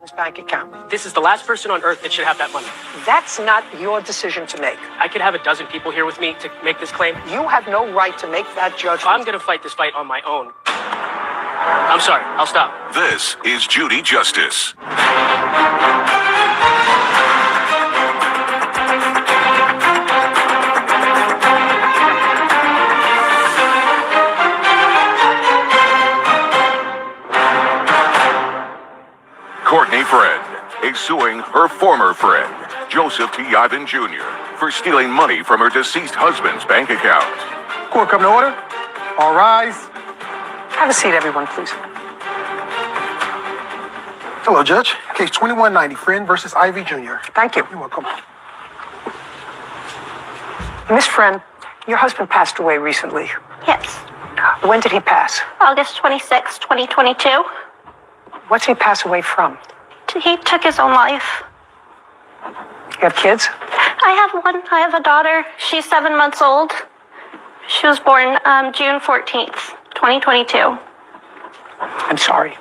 his bank account. This is the last person on earth that should have that money. That's not your decision to make. I could have a dozen people here with me to make this claim. You have no right to make that judgment. I'm going to fight this fight on my own. I'm sorry. I'll stop. This is Judy Justice. Courtney Friend is suing her former friend, Joseph T. Ivan Jr., for stealing money from her deceased husband's bank account. Court come to order. All rise. Have a seat, everyone, please. Hello, Judge. Case 2190, Friend versus Ivy Jr. Thank you. You're welcome. Miss Friend, your husband passed away recently. Yes. When did he pass? August 26, 2022. What's he pass away from? He took his own life. You have kids? I have one. I have a daughter. She's 7 months old. She was born June 14th, 2022. I'm sorry.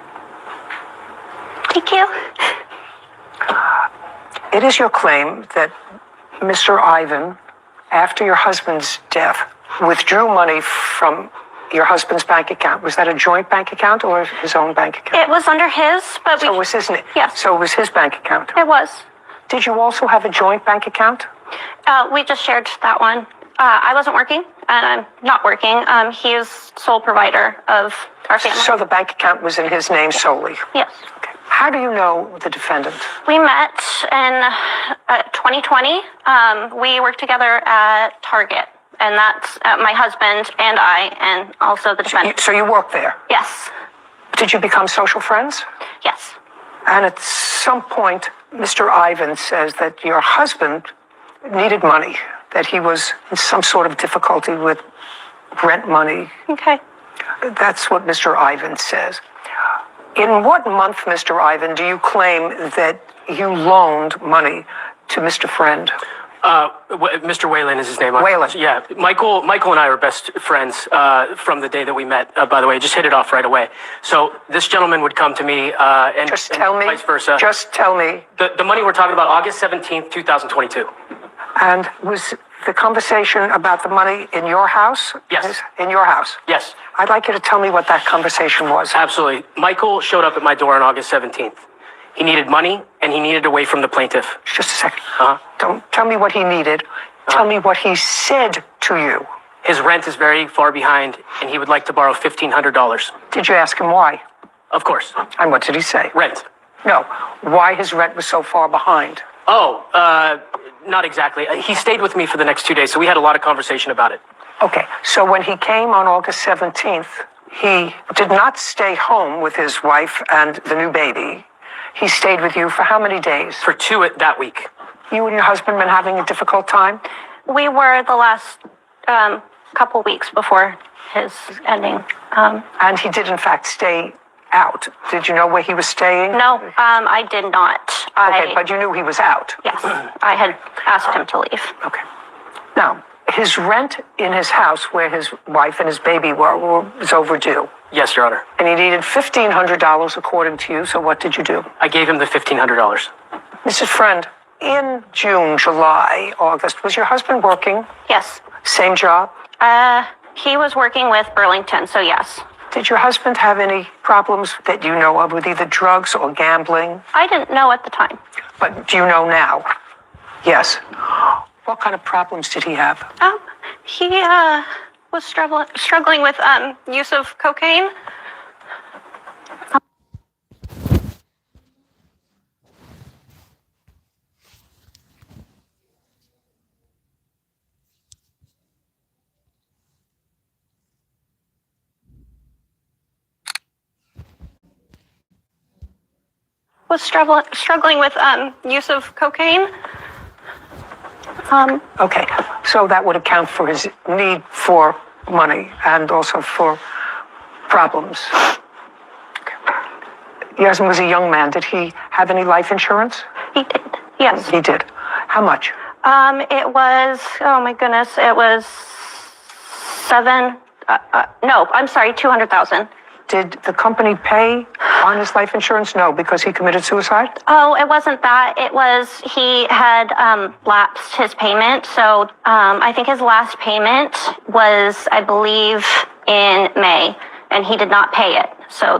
Thank you. It is your claim that Mr. Ivan, after your husband's death, withdrew money from your husband's bank account. Was that a joint bank account or his own bank account? It was under his, but So it was his, yes. So it was his bank account. It was. Did you also have a joint bank account? We just shared that one. I wasn't working, and I'm not working. He is sole provider of our family. So the bank account was in his name solely? Yes. Okay. How do you know the defendant? We met in 2020. We worked together at Target. And that's my husband and I, and also the defendant. So you worked there? Yes. Did you become social friends? Yes. And at some point, Mr. Ivan says that your husband needed money, that he was in some sort of difficulty with rent money. Okay. That's what Mr. Ivan says. In what month, Mr. Ivan, do you claim that you loaned money to Mr. Friend? Mr. Whalen is his name. Whalen. Yeah. Michael and I are best friends from the day that we met, by the way. Just hit it off right away. So this gentleman would come to me and vice versa. Just tell me. The money we're talking about, August 17th, 2022. And was the conversation about the money in your house? Yes. In your house? Yes. I'd like you to tell me what that conversation was. Absolutely. Michael showed up at my door on August 17th. He needed money, and he needed away from the plaintiff. Just a second. Don't tell me what he needed. Tell me what he said to you. His rent is very far behind, and he would like to borrow $1,500. Did you ask him why? Of course. And what did he say? Rent. No. Why his rent was so far behind? Not exactly. He stayed with me for the next 2 days, so we had a lot of conversation about it. Okay. So when he came on August 17th, he did not stay home with his wife and the new baby. He stayed with you for how many days? For 2 that week. You and your husband been having a difficult time? We were the last couple weeks before his ending. And he did, in fact, stay out. Did you know where he was staying? No, I did not. Okay, but you knew he was out. Yes, I had asked him to leave. Okay. Now, his rent in his house where his wife and his baby was overdue. Yes, Your Honor. And he needed $1,500 according to you, so what did you do? I gave him the $1,500. Mrs. Friend, in June, July, August, was your husband working? Yes. Same job? He was working with Burlington, so yes. Did your husband have any problems that you know of with either drugs or gambling? I didn't know at the time. But do you know now? Yes. What kind of problems did he have? He was struggling with use of cocaine. Was struggling with use of cocaine. Okay, so that would account for his need for money and also for problems. Okay. Your husband was a young man. Did he have any life insurance? He did, yes. He did. How much? It was, oh my goodness, it was $200,000. Did the company pay on his life insurance? No, because he committed suicide? Oh, it wasn't that. It was he had lapsed his payment. So I think his last payment was, I believe, in May, and he did not pay it. So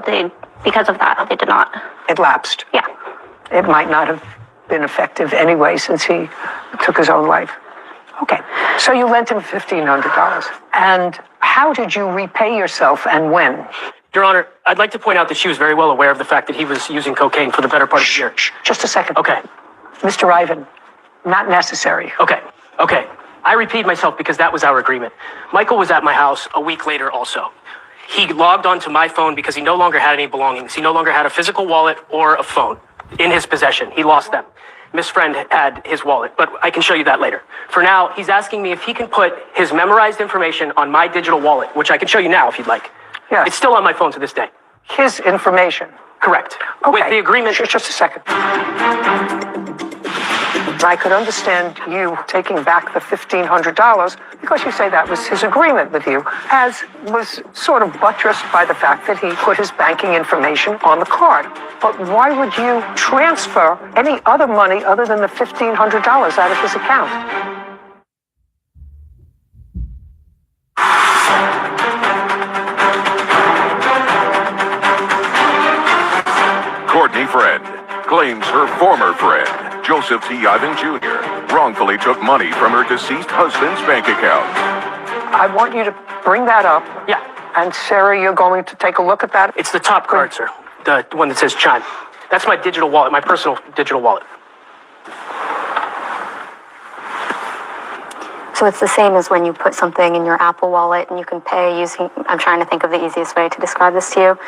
because of that, they did not. It lapsed. Yeah. It might not have been effective anyway since he took his own life. Okay, so you lent him $1,500. And how did you repay yourself and when? Your Honor, I'd like to point out that she was very well aware of the fact that he was using cocaine for the better part of the year. Just a second. Okay. Mr. Ivan, not necessary. Okay. I repeat myself because that was our agreement. Michael was at my house a week later also. He logged onto my phone because he no longer had any belongings. He no longer had a physical wallet or a phone in his possession. He lost them. Miss Friend had his wallet, but I can show you that later. For now, he's asking me if he can put his memorized information on my digital wallet, which I can show you now if you'd like. Yes. It's still on my phone to this day. His information. Correct. Okay. With the agreement. Just a second. I could understand you taking back the $1,500 because you say that was his agreement with you, as was sort of buttressed by the fact that he put his banking information on the card. But why would you transfer any other money other than the $1,500 out of his account? Courtney Friend claims her former friend, Joseph T. Ivan Jr., wrongfully took money from her deceased husband's bank account. I want you to bring that up. Yeah. And Sarah, you're going to take a look at that? It's the top card, sir. The one that says Chime. That's my digital wallet, my personal digital wallet. So it's the same as when you put something in your Apple Wallet and you can pay using, I'm trying to think of the easiest way to describe this to you.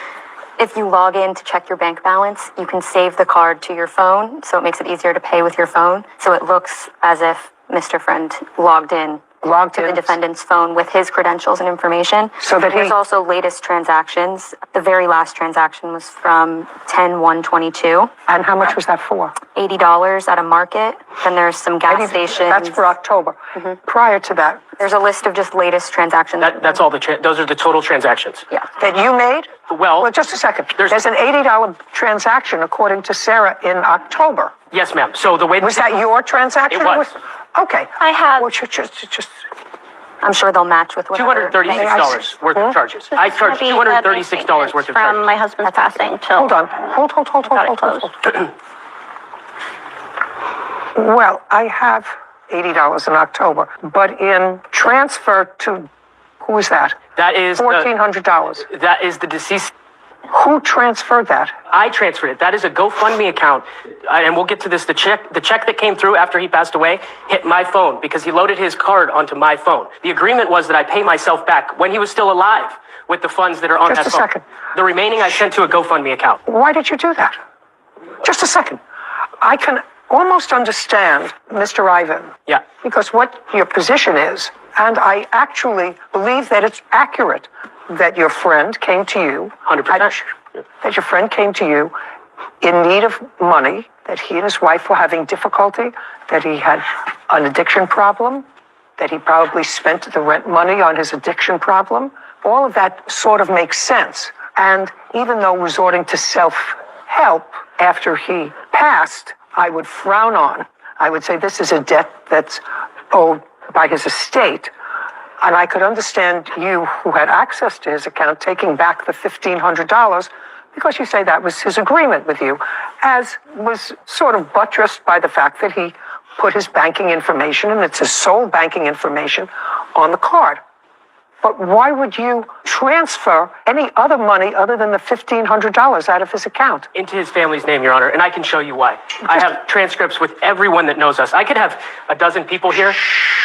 If you log in to check your bank balance, you can save the card to your phone, so it makes it easier to pay with your phone. So it looks as if Mr. Friend logged in to the defendant's phone with his credentials and information. So that There's also latest transactions. The very last transaction was from 10/1/22. And how much was that for? $80 at a market. Then there's some gas stations. That's for October. Prior to that, There's a list of just latest transactions. That's all those are the total transactions. Yeah. that you made? Well, Just a second. There's- There's an $80 transaction, according to Sarah, in October. yes, ma'am. So the way Was that your transaction? It was. Okay. I have- Well, just I'm sure they'll match with whatever. $236 worth of charges. I charged $236 worth of from charges. my husband's passing till. hold on. Hold. Got it closed. Well, I have $80 in October, but in transfer to, who is that? That is $1,400. that is the deceased. Who transferred that? I transferred it. That is a GoFundMe account, and we'll get to this. The check that came through after he passed away hit my phone because he loaded his card onto my phone. The agreement was that I pay myself back when he was still alive with the funds that are on Just that a phone. second. The remaining I sent to a GoFundMe account. Why did you do that? Just a second. I can almost understand Mr. Ivan. Yeah. Because what your position is, and I actually believe that it's accurate that your friend came to you. 100%. That your friend came to you in need of money, that he and his wife were having difficulty, that he had an addiction problem, that he probably spent the rent money on his addiction problem. All of that sort of makes sense. And even though resorting to self-help after he passed, I would frown on. I would say this is a debt that's owed by his estate. And I could understand you, who had access to his account, taking back the $1,500 because you say that was his agreement with you, as was sort of buttressed by the fact that he put his banking information, and it's his sole banking information, on the card. But why would you transfer any other money other than the $1,500 out of his account? Into his family's name, Your Honor, and I can show you why. I have transcripts with everyone that knows us. I could have a dozen people here.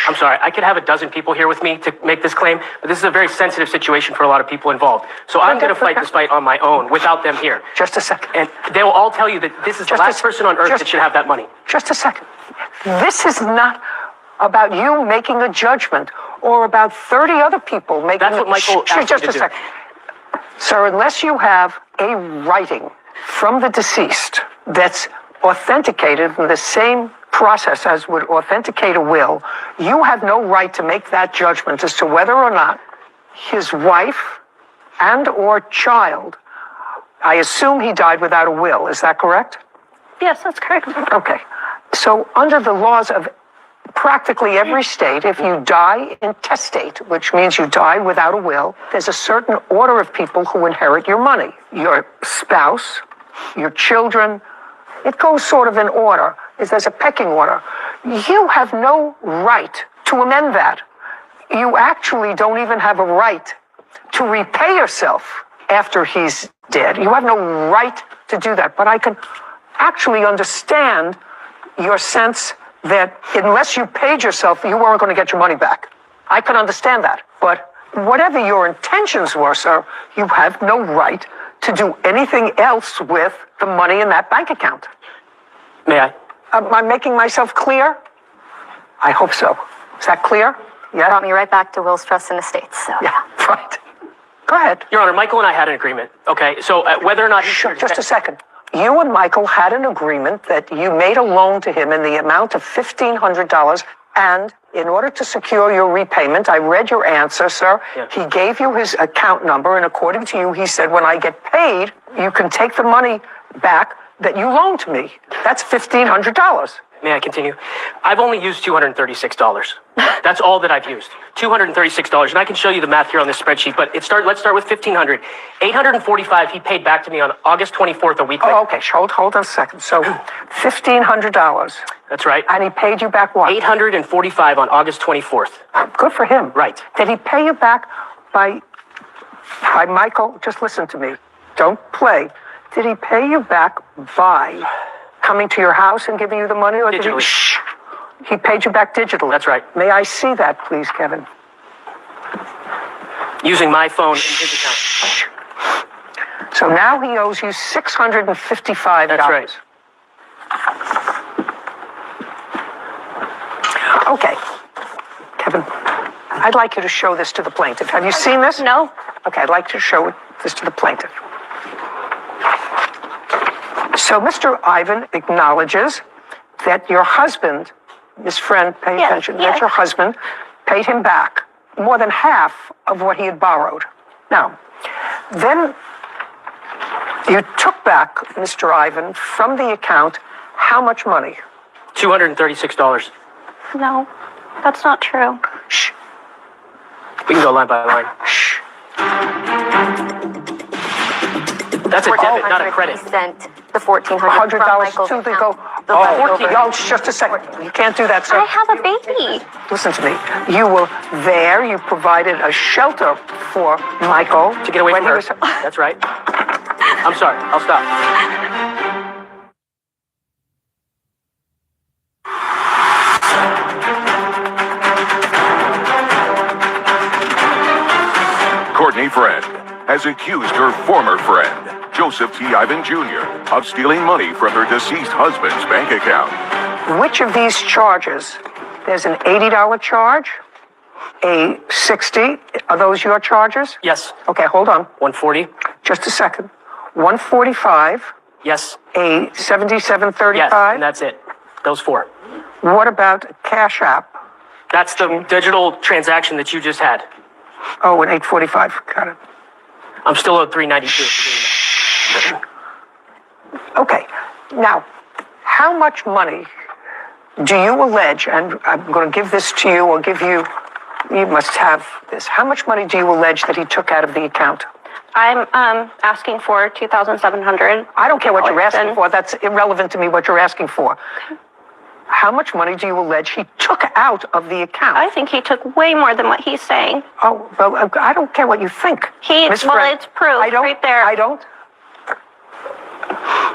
I'm sorry, I could have a dozen people here with me to make this claim, but this is a very sensitive situation for a lot of people involved. So I'm going to fight this fight on my own without them here. Just a second. And they will all tell you that this is the last person on earth that should have that money. Just a second. This is not about you making a judgment or about 30 other people making That's what Michael asked me just to a do. second. Sir, unless you have a writing from the deceased that's authenticated in the same process as would authenticate a will, you have no right to make that judgment as to whether or not his wife and or child I assume he died without a will. Is that correct? Yes, that's correct. Okay. So under the laws of practically every state, if you die intestate, which means you die without a will, there's a certain order of people who inherit your money. Your spouse, your children. It goes sort of in order. There's a pecking order. You have no right to amend that. You actually don't even have a right to repay yourself after he's dead. You have no right to do that. But I can actually understand your sense that unless you paid yourself, you weren't going to get your money back. I can understand that. But whatever your intentions were, sir, you have no right to do anything else with the money in that bank account. May I? Am I making myself clear? I hope so. Is that clear? Yeah? Brought me right back to Will's Trust and Estates, so. Yeah, right. Go ahead. Your Honor, Michael and I had an agreement, okay? So whether or not... Sure, just a second. You and Michael had an agreement that you made a loan to him in the amount of $1,500, and in order to secure your repayment, I read your answer, sir. Yeah. He gave you his account number, and according to you, he said, when I get paid, you can take the money back that you loaned to me. That's $1,500. May I continue? I've only used $236. That's all that I've used. $236. And I can show you the math here on this spreadsheet, but let's start with $1,500. $845 he paid back to me on August 24th, a week later. Oh, okay, hold on a second. So $1,500. That's right. And he paid you back what? $845 on August 24th. Good for him. Right. Did he pay you back by Michael? Just listen to me. Don't play. Did he pay you back by coming to your house and giving you the money? Or did Digitally. He paid you back digitally. That's right. May I see that, please, Kevin? Using my phone in his account. So now he owes you $655. That's right. Okay. Kevin, I'd like you to show this to the plaintiff. Have you seen this? No. Okay, I'd like to show this to the plaintiff. So Mr. Ivan acknowledges that your husband, his friend, pay Yes, attention, yes. that your husband paid him back more than half of what he had borrowed. Now, then you took back, Mr. Ivan, from the account, how much money? $236. No, that's not true. Shh, We can go line by line. shh. That's a debit, not a credit. He sent the $1,400 $100 from Michael's to the account. go. The Oh, leftover. oh, just a second. You can't do that, sir. I have a baby. Listen to me. You were there. You provided a shelter for Michael To get away when from he her. was. That's right. I'm sorry. I'll stop. Courtney Friend has accused her former friend, Joseph T. Ivan Jr., of stealing money from her deceased husband's bank account. Which of these charges? There's an $80 charge, a $60. Are those your charges? Yes. Okay, hold on. 140. Just a second. 145, Yes. a Yes. 7735. And that's it. Those four. What about Cash App? That's the digital transaction that you just had. Oh, an 845. Got it. I'm still owed $392. Okay. Now, how much money do you allege, and I'm going to give this to you or give you, you must have this. How much money do you allege that he took out of the account? I'm asking for $2,700. I don't care what you're asking Then- for. That's irrelevant to me what you're asking for. How much money do you allege he took out of the account? I think he took way more than what he's saying. Oh, well, I don't care what you think. Miss Well, Friend. it's proof I don't, right there. I don't.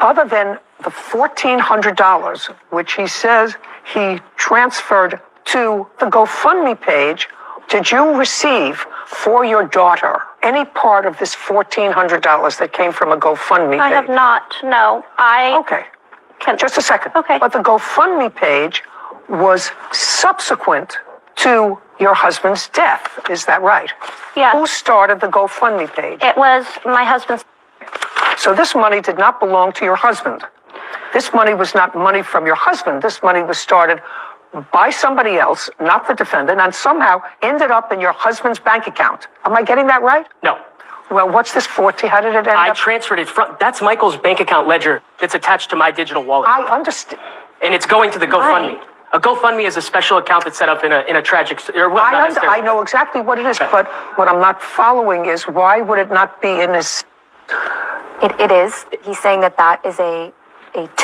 Other than the $1,400, which he says he transferred to the GoFundMe page, did you receive for your daughter any part of this $1,400 that came from a GoFundMe page? I have not. No, Okay. can. Just a second. Okay. But the GoFundMe page was subsequent to your husband's death. Is that right? Yeah. Who started the GoFundMe page? It was my husband's. So this money did not belong to your husband. This money was not money from your husband. This money was started by somebody else, not the defendant, and somehow ended up in your husband's bank account. Am I getting that right? No. Well, what's this 14? How did it end I up? transferred it from, that's Michael's bank account ledger that's attached to my digital wallet. I understand. And it's going to the GoFundMe. A GoFundMe is a special account that's set up in a tragic, or well, not necessarily. I know exactly what it is, but what I'm not following is why would it not be in his... It is. He's saying that is a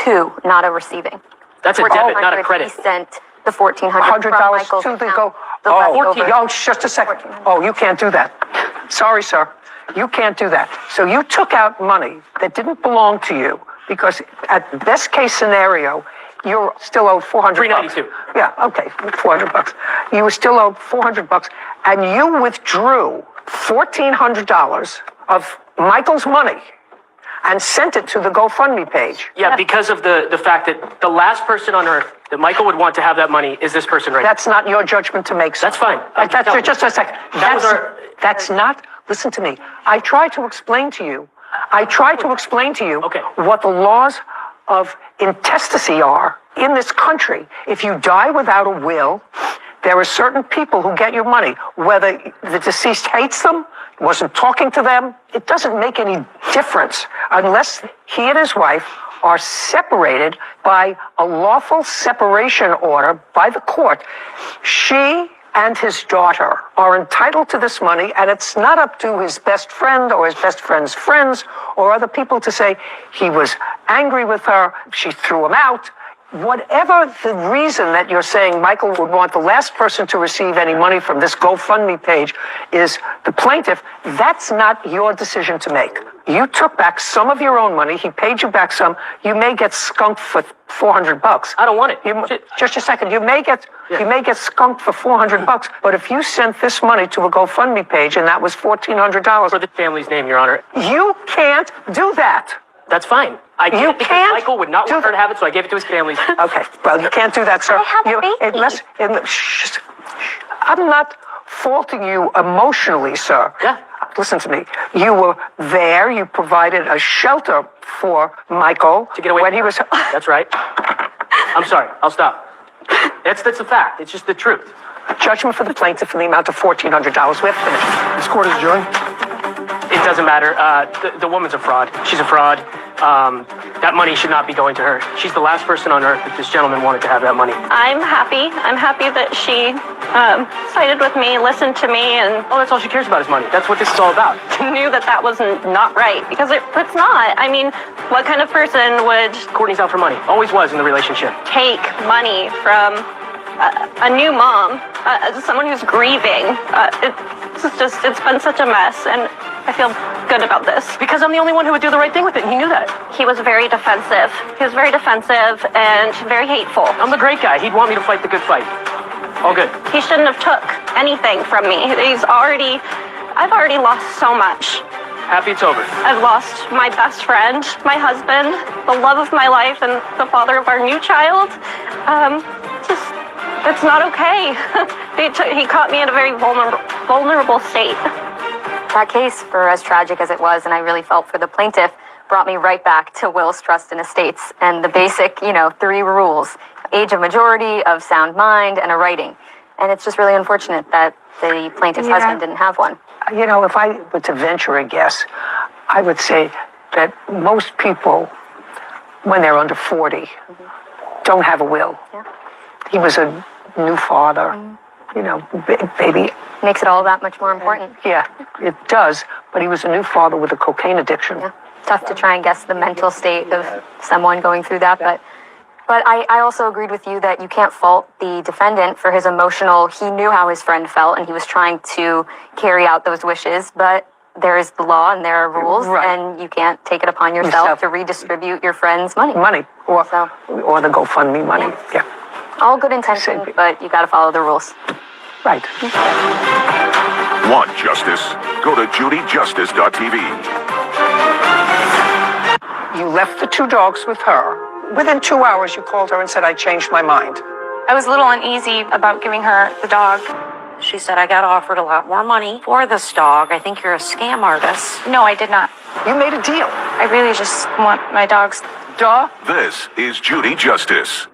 to, not a receiving. That's a debit, not a credit. He sent the $1,400 $100 Michael's to the account, go. leftover. Oh, just a second. Oh, you can't do that. Sorry, sir. You can't do that. So you took out money that didn't belong to you because at the best case scenario, you're still owed $400. $392. Yeah, okay, $400. You were still owed $400, and you withdrew $1,400 of Michael's money and sent it to the GoFundMe page. Yeah, because of the fact that the last person on earth that Michael would want to have that money is this person right now. That's not your judgment to make, sir. That's fine. Just a second. That's not, listen to me. I tried to explain to you Okay. what the laws of intestacy are in this country. If you die without a will, there are certain people who get your money, whether the deceased hates them, wasn't talking to them, it doesn't make any difference unless he and his wife are separated by a lawful separation order by the court. She and his daughter are entitled to this money, and it's not up to his best friend or his best friend's friends or other people to say he was angry with her, she threw him out. Whatever the reason that you're saying Michael would want the last person to receive any money from this GoFundMe page is the plaintiff, that's not your decision to make. You took back some of your own money. He paid you back some. You may get skunked for $400. I don't want it. Just a second. You may get skunked for $400. But if you sent this money to a GoFundMe page and that was $1,400 For the family's name, Your Honor. you can't do that. That's fine. I did You it because can't Michael would not do want her that. to have it, so I gave it to his family. Okay. Well, you can't do that, sir. I have a baby. I'm not faulting you emotionally, sir. Yeah. Listen to me. You were there. You provided a shelter for Michael To get away when from he her. was. That's right. I'm sorry. I'll stop. That's a fact. It's just the truth. Judgment for the plaintiff in the amount of $1,400. We have finished. This court is adjourned. It doesn't matter. The woman's a fraud. She's a fraud. That money should not be going to her. She's the last person on earth that this gentleman wanted to have that money. I'm happy. I'm happy that she sided with me, listened to me, and Oh, that's all she cares about is money. That's what this is all about. knew that wasn't not right, because it's not. I mean, what kind of person would Courtney's out for money. Always was in the relationship. take money from a new mom, someone who's grieving? It's been such a mess, and I feel good about this. Because I'm the only one who would do the right thing with it, and he knew that. He was very defensive. He was very defensive and very hateful. I'm the great guy. He'd want me to fight the good fight. All good. He shouldn't have took anything from me. I've already lost so much. Happy it's over. I've lost my best friend, my husband, the love of my life, and the father of our new child. It's not okay. He caught me in a very vulnerable state. That case, for as tragic as it was, and I really felt for the plaintiff, brought me right back to wills, trust, and estates, and the basic, 3 rules: age of majority, of sound mind, and a writing. And it's just really unfortunate that the plaintiff's husband didn't have one. If I were to venture a guess, I would say that most people, when they're under 40, don't have a will. Yeah. He was a new father, baby. Makes it all that much more important. Yeah, it does. But he was a new father with a cocaine addiction. Yeah. Tough to try and guess the mental state of someone going through that, but I also agreed with you that you can't fault the defendant for his emotional. He knew how his friend felt, and he was trying to carry out those wishes, but there is the law and there are rules, Right. and you can't take it upon yourself to redistribute your friend's money. Or So- the GoFundMe money. Yeah. All good intentions, but you got to follow the rules. Right. Want justice? Go to judyjustice.tv. You left the 2 dogs with her. Within 2 hours, you called her and said, I changed my mind. I was a little uneasy about giving her the dog. She said, I got offered a lot more money for this dog. I think you're a scam artist. No, I did not. You made a deal. I really just want my dogs. Duh. This is Judy Justice.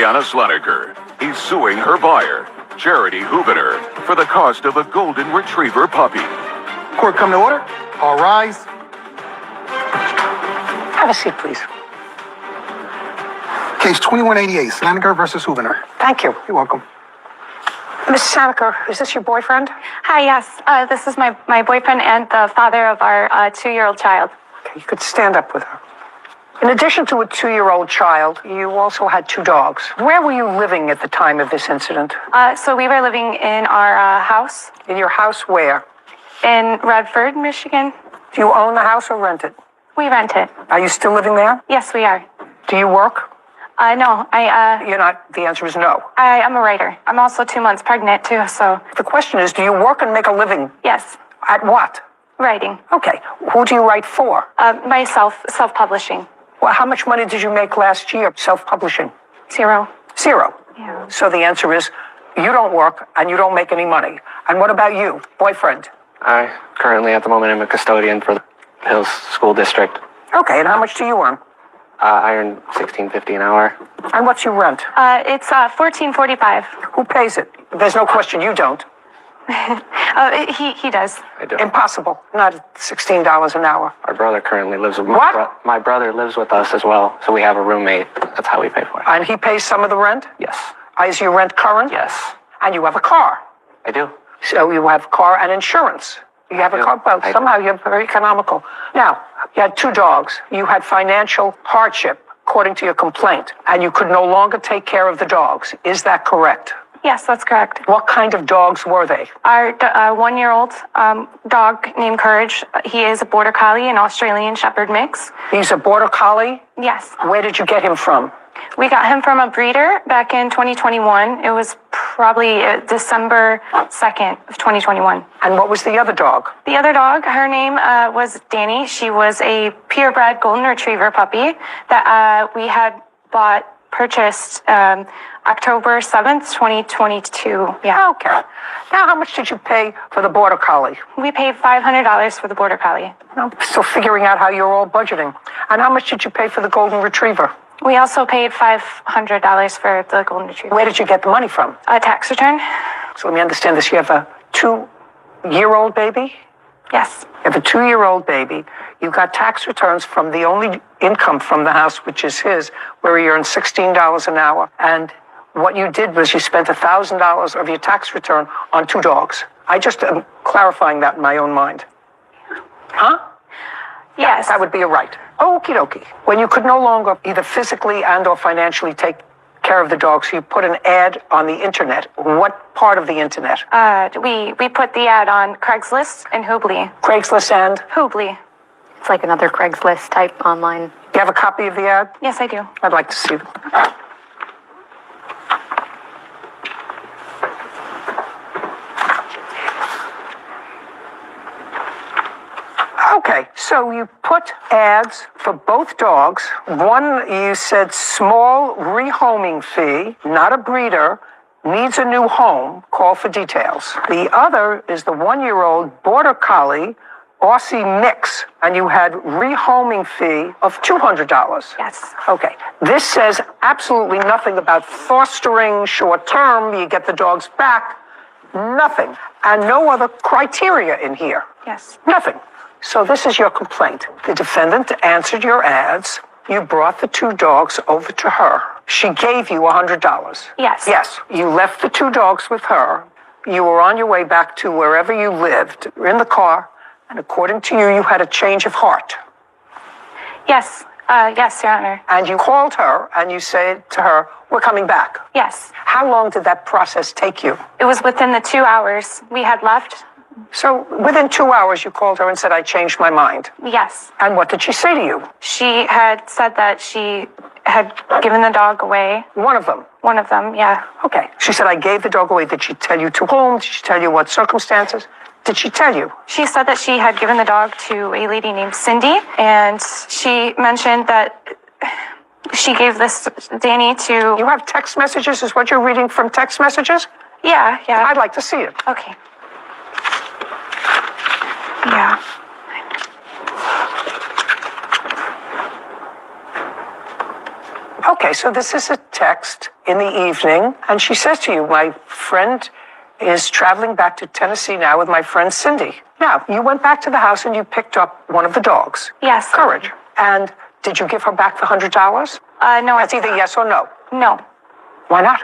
Tatiana Sloniker is suing her buyer, Charity Hubener, for the cost of a golden retriever puppy. Court come to order. All rise. Have a seat, please. Case 2188, Slaniger versus Hubener. Thank you. You're welcome. Miss Saniker, is this your boyfriend? Hi, yes. This is my boyfriend and the father of our 2-year-old child. Okay, you could stand up with her. In addition to a 2-year-old child, you also had 2 dogs. Where were you living at the time of this incident? So we were living in our house In your house where? in Redford, Michigan. Do you own the house or rent it? We rent it. Are you still living there? Yes, we are. Do you work? No, You're not. The answer is no. I'm a writer. I'm also 2 months pregnant too, so The question is, do you work and make a living? yes, At what? writing. Okay. Who do you write for? Myself, self-publishing. Well, how much money did you make last year self-publishing? 0. 0. Yeah. So the answer is, you don't work and you don't make any money. And what about you, boyfriend? I currently, at the moment, am a custodian for the Hills School District. Okay, and how much do you earn? I earn $16.50 an hour. And what's your rent? It's $14.45. Who pays it? There's no question you don't. He does. I do. Impossible. Not at $16 an hour. Our brother currently lives with What? my brother lives with us as well, so we have a roommate. That's how we pay for it. And he pays some of the rent? Yes. Is your rent current? Yes, And you have a car. I do. So you have car and insurance. You have a do. car. Well, I do. somehow you're very economical. Now, you had 2 dogs. You had financial hardship, according to your complaint, and you could no longer take care of the dogs. Is that correct? Yes, that's correct. What kind of dogs were they? Our 1-year-old dog named Courage. He is a border collie, an Australian Shepherd mix. He's a border collie. Yes. Where did you get him from? We got him from a breeder back in 2021. It was probably December 2nd of 2021. And what was the other dog? The other dog, her name was Danny. She was a purebred golden retriever puppy that we had purchased October 7th, 2022. Yeah. Okay. Now, how much did you pay for the border collie? We paid $500 for the border collie. I'm still figuring out how you're all budgeting. And how much did you pay for the golden retriever? We also paid $500 for the golden retriever. Where did you get the money from? A tax return? So let me understand this. You have a 2-year-old baby? Yes. You have a 2-year-old baby. You got tax returns from the only income from the house, which is his, where he earned $16 an hour. And what you did was you spent $1,000 of your tax return on 2 dogs. I just am clarifying that in my own mind. Huh? Yes. That would be a right. Okie dokie. When you could no longer either physically and or financially take care of the dogs, you put an ad on the internet. What part of the internet? We put the ad on Craigslist and Hoobly. Craigslist and? Hoobly. It's like another Craigslist type online. Do you have a copy of the ad? Yes, I do. I'd like to see them. Okay, so you put ads for both dogs. One, you said small rehoming fee, not a breeder, needs a new home, call for details. The other is the 1-year-old border collie, Aussie mix, and you had rehoming fee of $200. Yes. Okay, this says absolutely nothing about fostering short term, you get the dogs back, nothing, and no other criteria in here. Yes. Nothing. So this is your complaint. The defendant answered your ads. You brought the 2 dogs over to her. She gave you $100. Yes. Yes. You left the 2 dogs with her. You were on your way back to wherever you lived. You're in the car, and according to you, you had a change of heart. Yes. Yes, Your Honor. And you called her and you said to her, we're coming back. Yes. How long did that process take you? It was within the 2 hours we had left. So within 2 hours, you called her and said, I changed my mind. Yes. And what did she say to you? She had said that she had given the dog away. One of them. One of them, yeah. Okay. She said, I gave the dog away. Did she tell you to whom? Did she tell you what circumstances? Did she tell you? She said that she had given the dog to a lady named Cindy, and she mentioned that she gave this Danny to... You have text messages? Is what you're reading from text messages? Yeah. I'd like to see it. Okay. Yeah. Okay, so this is a text in the evening, and she says to you, my friend is traveling back to Tennessee now with my friend Cindy. Now, you went back to the house and you picked up one of the dogs. Yes. Courage. And did you give her back the $100? No, That's either yes or no. No. Why not?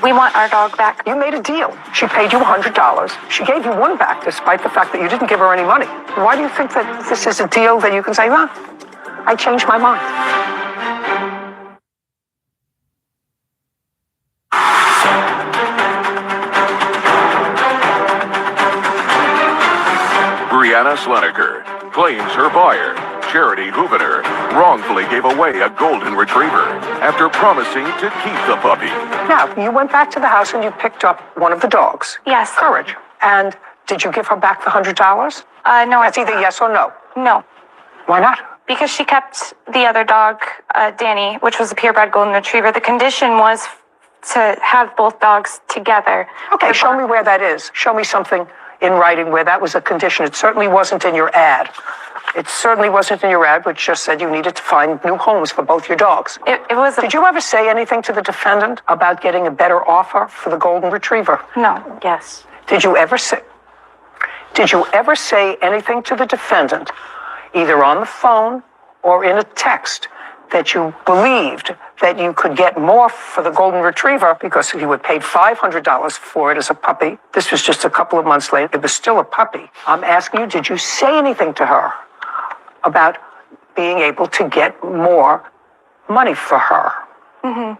We want our dog back. You made a deal. She paid you $100. She gave you one back despite the fact that you didn't give her any money. Why do you think that this is a deal that you can say, well, I changed my mind? Brianna Sleneker claims her buyer, Charity Hoovener, wrongfully gave away a golden retriever after promising to keep the puppy. Now, you went back to the house and you picked up one of the dogs. Yes. Courage. And did you give her back the $100? No, That's either yes or no. No. Why not? Because she kept the other dog, Danny, which was a purebred golden retriever. The condition was to have both dogs together. Okay, show me where that is. Show me something in writing where that was a condition. It certainly wasn't in your ad. It certainly wasn't in your ad, which just said you needed to find new homes for both your dogs. It was. Did you ever say anything to the defendant about getting a better offer for the golden retriever? No. Yes. Did you ever say anything to the defendant, either on the phone or in a text, that you believed that you could get more for the golden retriever because you had paid $500 for it as a puppy? This was just a couple of months later. It was still a puppy. I'm asking you, did you say anything to her about being able to get more money for her?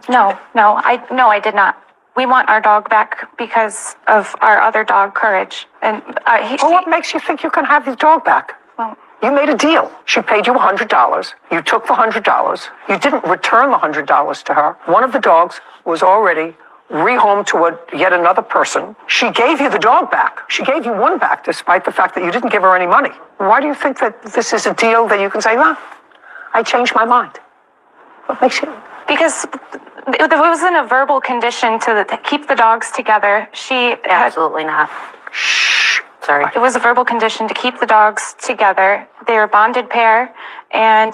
No, I did not. We want our dog back because of our other dog, Courage. And Well, what makes you think you can have your dog back? Well, You made a deal. She paid you $100. You took the $100. You didn't return the $100 to her. One of the dogs was already rehomed to yet another person. She gave you the dog back. She gave you one back despite the fact that you didn't give her any money. Why do you think that this is a deal that you can say, well, I changed my mind? What makes you... because there wasn't a verbal condition to keep the dogs together. Absolutely not. Shh. Sorry. It was a verbal condition to keep the dogs together. They were a bonded pair, and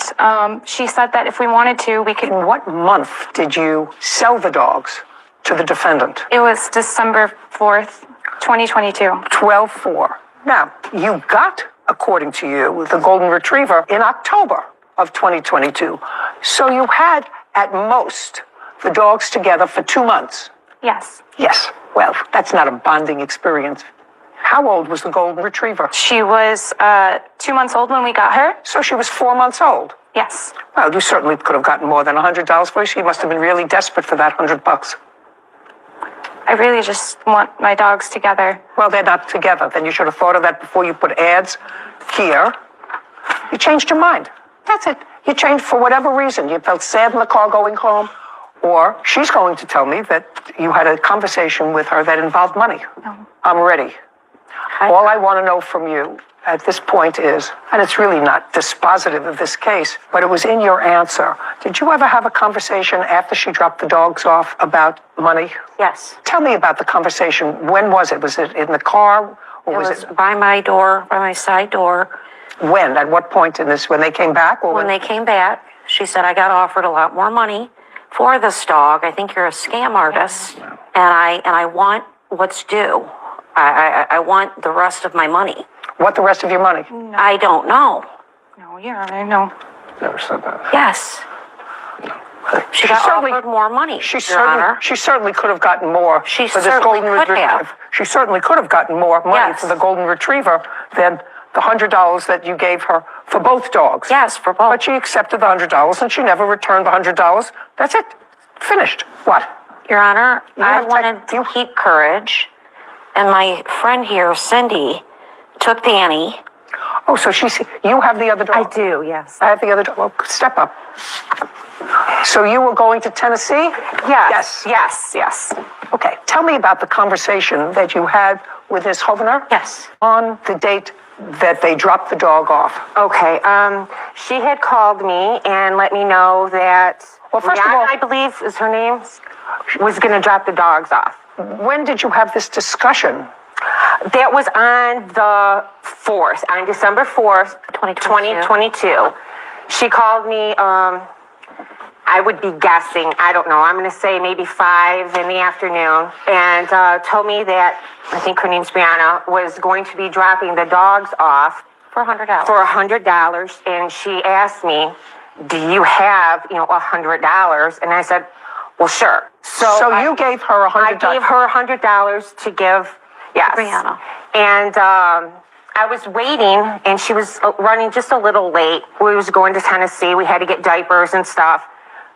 she said that if we wanted to, we could. In what month did you sell the dogs to the defendant? It was December 4th, 2022. 12/4. Now, you got, according to you, the golden retriever in October of 2022. So you had, at most, the dogs together for 2 months. Yes. Yes. Well, that's not a bonding experience. How old was the golden retriever? She was 2 months old when we got her. So she was 4 months old. Yes. Well, you certainly could have gotten more than $100 for her. She must have been really desperate for that $100. I really just want my dogs together. Well, they're not together. Then you should have thought of that before you put ads here. You changed your mind. That's it. You changed for whatever reason. You felt sad in the car going home, or she's going to tell me that you had a conversation with her that involved money. No. I'm ready. All I want to know from you at this point is, and it's really not dispositive of this case, but it was in your answer. Did you ever have a conversation after she dropped the dogs off about money? Yes. Tell me about the conversation. When was it? Was it in the car? Or It was by my door, by my side door. When? At what point in this? When they came back? Or When they came back, she said, I got offered a lot more money for this dog. I think you're a scam artist, and I want what's due. I want the rest of my money. What, the rest of your money? No. I don't know. No, Your Honor, no. Never said that. Yes. She got offered more money, She Your Honor. certainly could have gotten more She for this certainly golden could retriever. have. She certainly could have gotten more money Yes. for the golden retriever than the $100 that you gave her for both dogs. Yes, for both. But she accepted the $100 and she never returned the $100. That's it. Finished. What? Your Honor, I have wanted you- to keep Courage, and my friend here, Cindy, took Danny. Oh, so you have the other dog? I do, yes. I have the other dog. Well, step up. So you were going to Tennessee? Yes. Yes. Okay. Tell me about the conversation that you had with Ms. Hovener. Yes. On the date that they dropped the dog off. Okay, she had called me and let me know that, Well, first of Rihanna, all- I believe is her name, was gonna drop the dogs off. When did you have this discussion? That was on the 4th, on December 4th, 2022. 2022. She called me, I would be guessing, I don't know, I'm going to say maybe 5 in the afternoon, and told me that, I think her name's Brianna, was going to be dropping the dogs off For $100. for $100, and she asked me, do you have, $100? And I said, well, sure. So you gave her $100? I gave her $100 to give, yes. Brianna. And I was waiting, and she was running just a little late. We was going to Tennessee. We had to get diapers and stuff.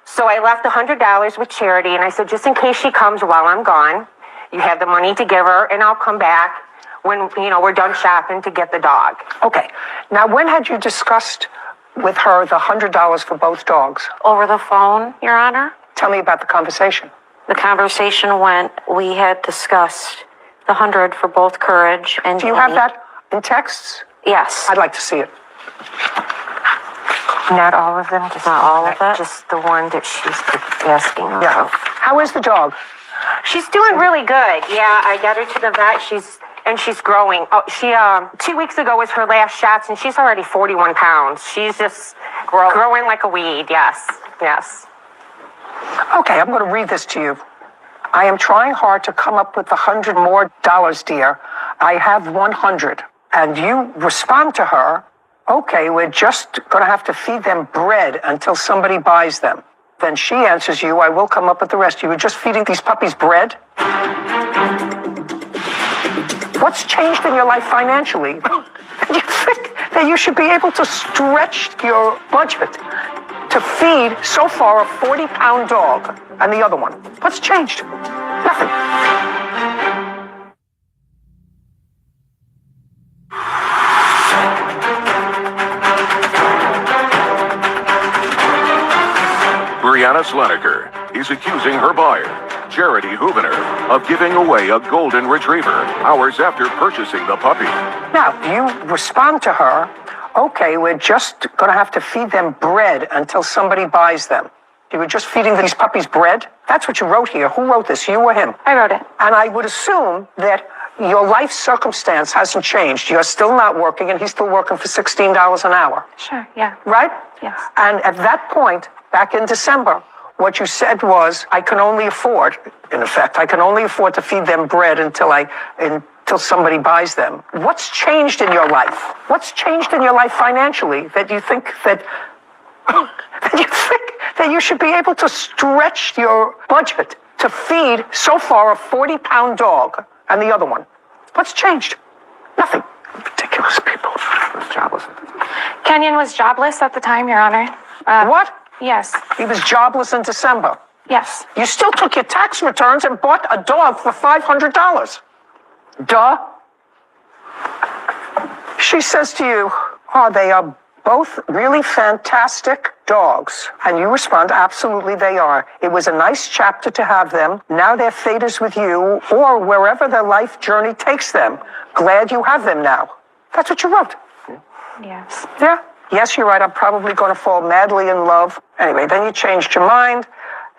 So I left $100 with Charity, and I said, just in case she comes while I'm gone, you have the money to give her, and I'll come back when, we're done shopping to get the dog. Okay. Now, when had you discussed with her the $100 for both dogs? Over the phone, Your Honor. Tell me about the conversation. The conversation went, we had discussed the 100 for both Courage and Do you have that in texts? Yes. I'd like to see it. Not all of them, just Not all of it? Just the one that she's asking about. Yeah. How is the dog? She's doing really good. Yeah, I got her to the vet. She's growing. Oh, she 2 weeks ago was her last shots, and she's already 41 pounds. She's just growing like a weed. Yes. Okay, I'm going to read this to you. I am trying hard to come up with $100 more, dear. I have 100. And you respond to her, okay, we're just going to have to feed them bread until somebody buys them. Then she answers you, I will come up with the rest. You were just feeding these puppies bread? What's changed in your life financially? You think that you should be able to stretch your budget to feed so far a 40-pound dog and the other one? What's changed? Nothing. Brianna Sleniker is accusing her buyer, Charity Hubener, of giving away a golden retriever hours after purchasing the puppy. Now, you respond to her, okay, we're just going to have to feed them bread until somebody buys them. You were just feeding these puppies bread? That's what you wrote here. Who wrote this, you or him? I wrote it. And I would assume that your life circumstance hasn't changed. You're still not working, and he's still working for $16 an hour. Sure, yeah. Right? Yes. And at that point, back in December, what you said was, I can only afford, in effect, I can only afford to feed them bread until somebody buys them. What's changed in your life? What's changed in your life financially that you think that you should be able to stretch your budget to feed so far a 40-pound dog and the other one? What's changed? Nothing. Ridiculous people. Jobless. Kenyon was jobless at the time, Your Honor. What? Yes. He was jobless in December. Yes. You still took your tax returns and bought a dog for $500. Duh. She says to you, they are both really fantastic dogs. And you respond, absolutely they are. It was a nice chapter to have them. Now their fate is with you or wherever their life journey takes them. Glad you have them now. That's what you wrote. Yes. Yeah. Yes, you're right. I'm probably going to fall madly in love. Anyway, then you changed your mind,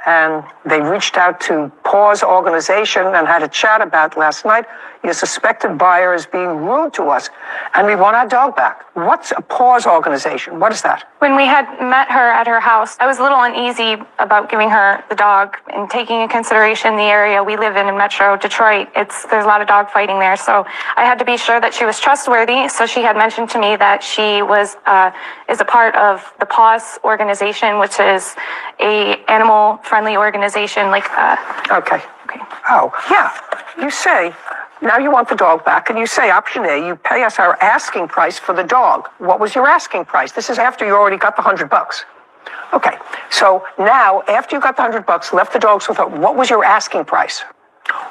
and they reached out to Pause Organization and had a chat about last night. Your suspected buyer is being rude to us, and we want our dog back. What's a Pause Organization? What is that? When we had met her at her house, I was a little uneasy about giving her the dog and taking into consideration the area we live in Metro Detroit. There's a lot of dog fighting there, so I had to be sure that she was trustworthy. So she had mentioned to me that she is a part of the Pause Organization, which is a animal-friendly organization. Okay. Oh, yeah. You say, now you want the dog back, and you say, option A, you pay us our asking price for the dog. What was your asking price? This is after you already got the $100. Okay, so now, after you got the $100, left the dogs with her, what was your asking price?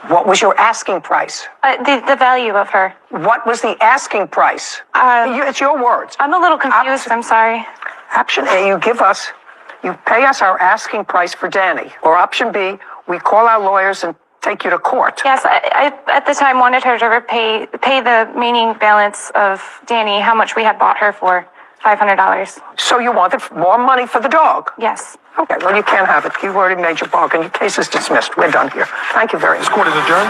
What was your asking price? The value of her. What was the asking price? It's your words. I'm a little confused. I'm sorry. Option A, you pay us our asking price for Danny. Or option B, we call our lawyers and take you to court. Yes, I at the time wanted her to pay the remaining balance of Danny, how much we had bought her for, $500. So you wanted more money for the dog? Yes. Okay, well, you can't have it. You've already made your bargain. Your case is dismissed. We're done here. Thank you very much. This court is adjourned.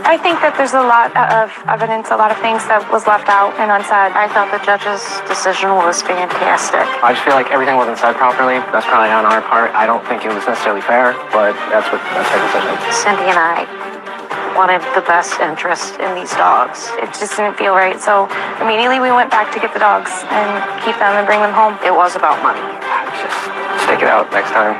I think that there's a lot of evidence, a lot of things that was left out and unsaid. I thought the judge's decision was fantastic. I just feel like everything wasn't said properly. That's probably on our part. I don't think it was necessarily fair, but that's her decision. Cindy and I wanted the best interest in these dogs. It just didn't feel right. So immediately we went back to get the dogs and keep them and bring them home. It was about money. Just stick it out next time.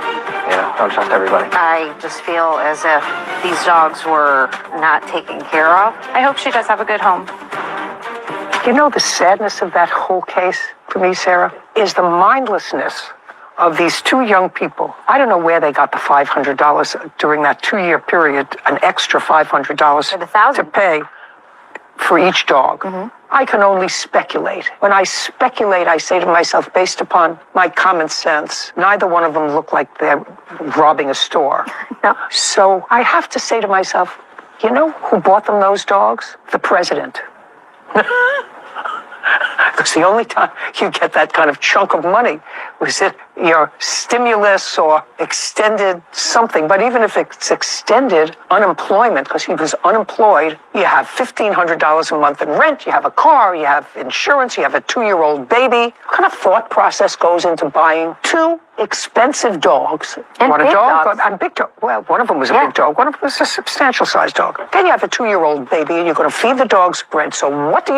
Don't trust everybody. I just feel as if these dogs were not taken care of. I hope she does have a good home. You know, the sadness of that whole case for me, Sarah, is the mindlessness of these two young people. I don't know where they got the $500 during that 2-year period, an extra $500 to pay for each dog. I can only speculate. When I speculate, I say to myself, based upon my common sense, neither one of them look like they're robbing a store. No. So I have to say to myself, you know who bought them those dogs? The president. Because the only time you get that kind of chunk of money was it your stimulus or extended something. But even if it's extended unemployment, because he was unemployed, you have $1,500 a month in rent, you have a car, you have insurance, you have a 2-year-old baby. What kind of thought process goes into buying 2 expensive dogs? And Want a big dog? dogs. And big dog. Well, one of them was a big dog. One of them was a substantial sized dog. Then you have a 2-year-old baby and you're going to feed the dogs bread. So what do?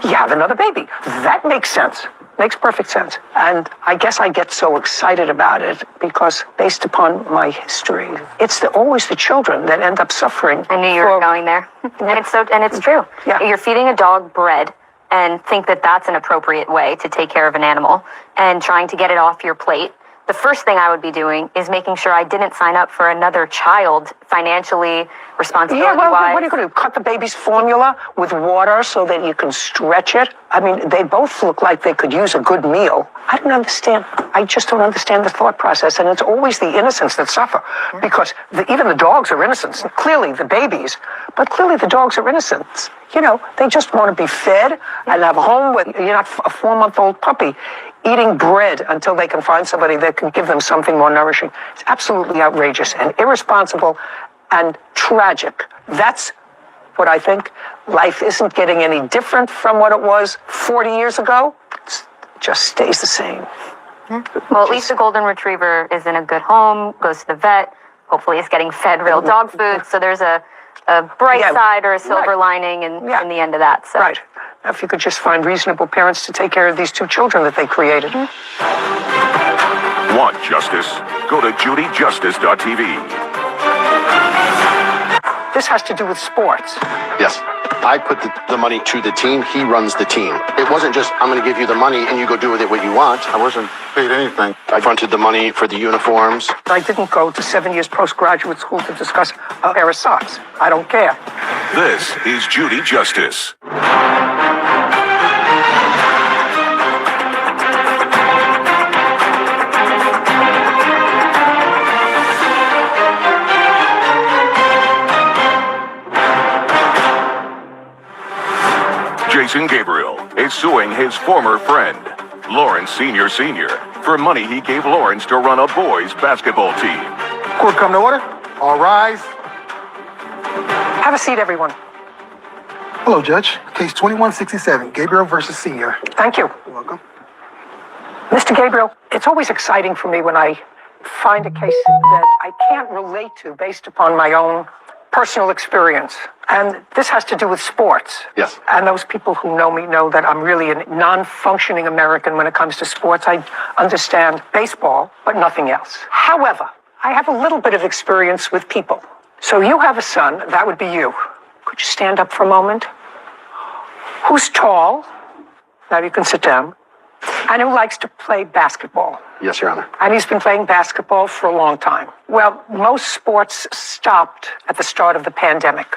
You have another baby. That makes sense. Makes perfect sense. And I guess I get so excited about it because based upon my history, it's always the children that end up suffering. I knew you were going there. And it's true. Yeah. You're feeding a dog bread and think that that's an appropriate way to take care of an animal and trying to get it off your plate. The first thing I would be doing is making sure I didn't sign up for another child financially, responsibility-wise. Yeah, well, what are you going to do? Cut the baby's formula with water so that you can stretch it? I mean, they both look like they could use a good meal. I don't understand. I just don't understand the thought process. And it's always the innocents that suffer because even the dogs are innocents. Clearly the babies, but clearly the dogs are innocents. You know, they just want to be fed and have a home with, you're not a 4-month-old puppy eating bread until they can find somebody that can give them something more nourishing. It's absolutely outrageous and irresponsible and tragic. That's what I think. Life isn't getting any different from what it was 40 years ago. It just stays the same. Well, at least the golden retriever is in a good home, goes to the vet, hopefully is getting fed real dog food. So there's a bright side or a silver lining in the end of that. So. Right. Now, if you could just find reasonable parents to take care of these 2 children that they created. Want justice? Go to judyjustice.tv. This has to do with sports. Yes. I put the money to the team. He runs the team. It wasn't just, I'm going to give you the money and you go do with it what you want. I wasn't paid anything. I fronted the money for the uniforms. I didn't go to 7 years postgraduate school to discuss a pair of socks. I don't care. This is Judy Justice. Jason Gabriel is suing his former friend, Lawrence Sr. for money he gave Lawrence to run a boys' basketball team. Court come to order. All rise. Have a seat, everyone. Hello, Judge. Case 2167, Gabriel versus Senior. Thank you. You're welcome. Mr. Gabriel, it's always exciting for me when I find a case that I can't relate to based upon my own personal experience. And this has to do with sports. Yes. And those people who know me know that I'm really a non-functioning American when it comes to sports. I understand baseball, but nothing else. However, I have a little bit of experience with people. So you have a son, that would be you. Could you stand up for a moment? Who's tall? Now you can sit down. And who likes to play basketball? Yes, Your Honor. And he's been playing basketball for a long time. Well, most sports stopped at the start of the pandemic.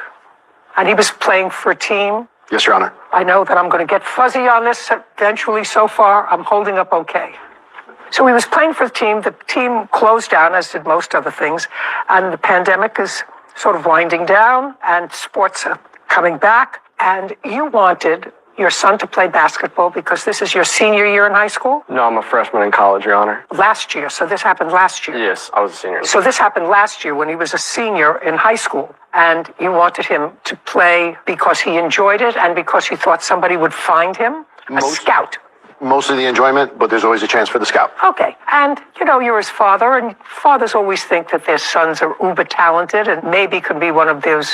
And he was playing for a team. Yes, Your Honor. I know that I'm going to get fuzzy on this eventually. So far, I'm holding up okay. So he was playing for the team. The team closed down, as did most other things. And the pandemic is sort of winding down, and sports are coming back. And you wanted your son to play basketball because this is your senior year in high school? No, I'm a freshman in college, Your Honor. Last year, so this happened last year. Yes, I was a senior. So this happened last year when he was a senior in high school, and you wanted him to play because he enjoyed it and because you thought somebody would find him? A scout. Mostly the enjoyment, but there's always a chance for the scout. Okay, and you know, you're his father, and fathers always think that their sons are uber talented and maybe could be one of those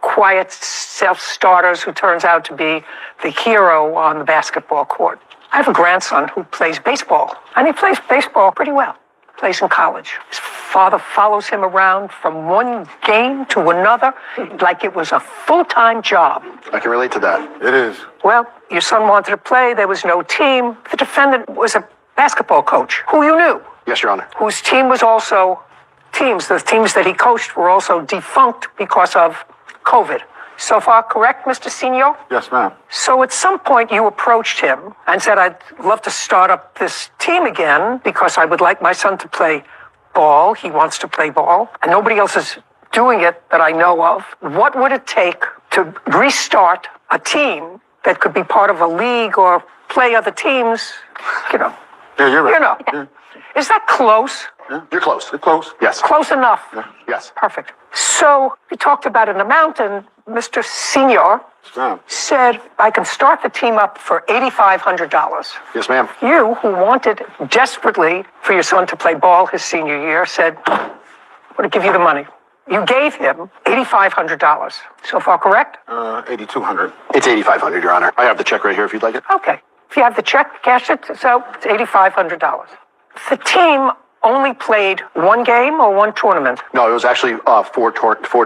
quiet self-starters who turns out to be the hero on the basketball court. I have a grandson who plays baseball, and he plays baseball pretty well. Plays in college. His father follows him around from one game to another like it was a full-time job. I can relate to that. It is. Well, your son wanted to play. There was no team. The defendant was a basketball coach who you knew, Yes, Your Honor. whose team was also the teams that he coached were also defunct because of COVID. So far, correct, Mr. Senior? Yes, ma'am. So at some point you approached him and said, I'd love to start up this team again because I would like my son to play ball. He wants to play ball, and nobody else is doing it that I know of. What would it take to restart a team that could be part of a league or play other teams? You know. Yeah, you're right. You know. Yeah. Is that close? You're close. You're close. Yes. Close enough. Yes. Perfect. So we talked about an amount, and Mr. Senior Yes, ma'am. said, I can start the team up for $8,500. Yes, ma'am. You, who wanted desperately for your son to play ball his senior year, said, I'm going to give you the money. You gave him $8,500. So far, correct? 8,200. It's 8,500, Your Honor. I have the check right here if you'd like it. Okay. If you have the check, cash it, so it's $8,500. The team only played one game or one tournament? No, it was actually four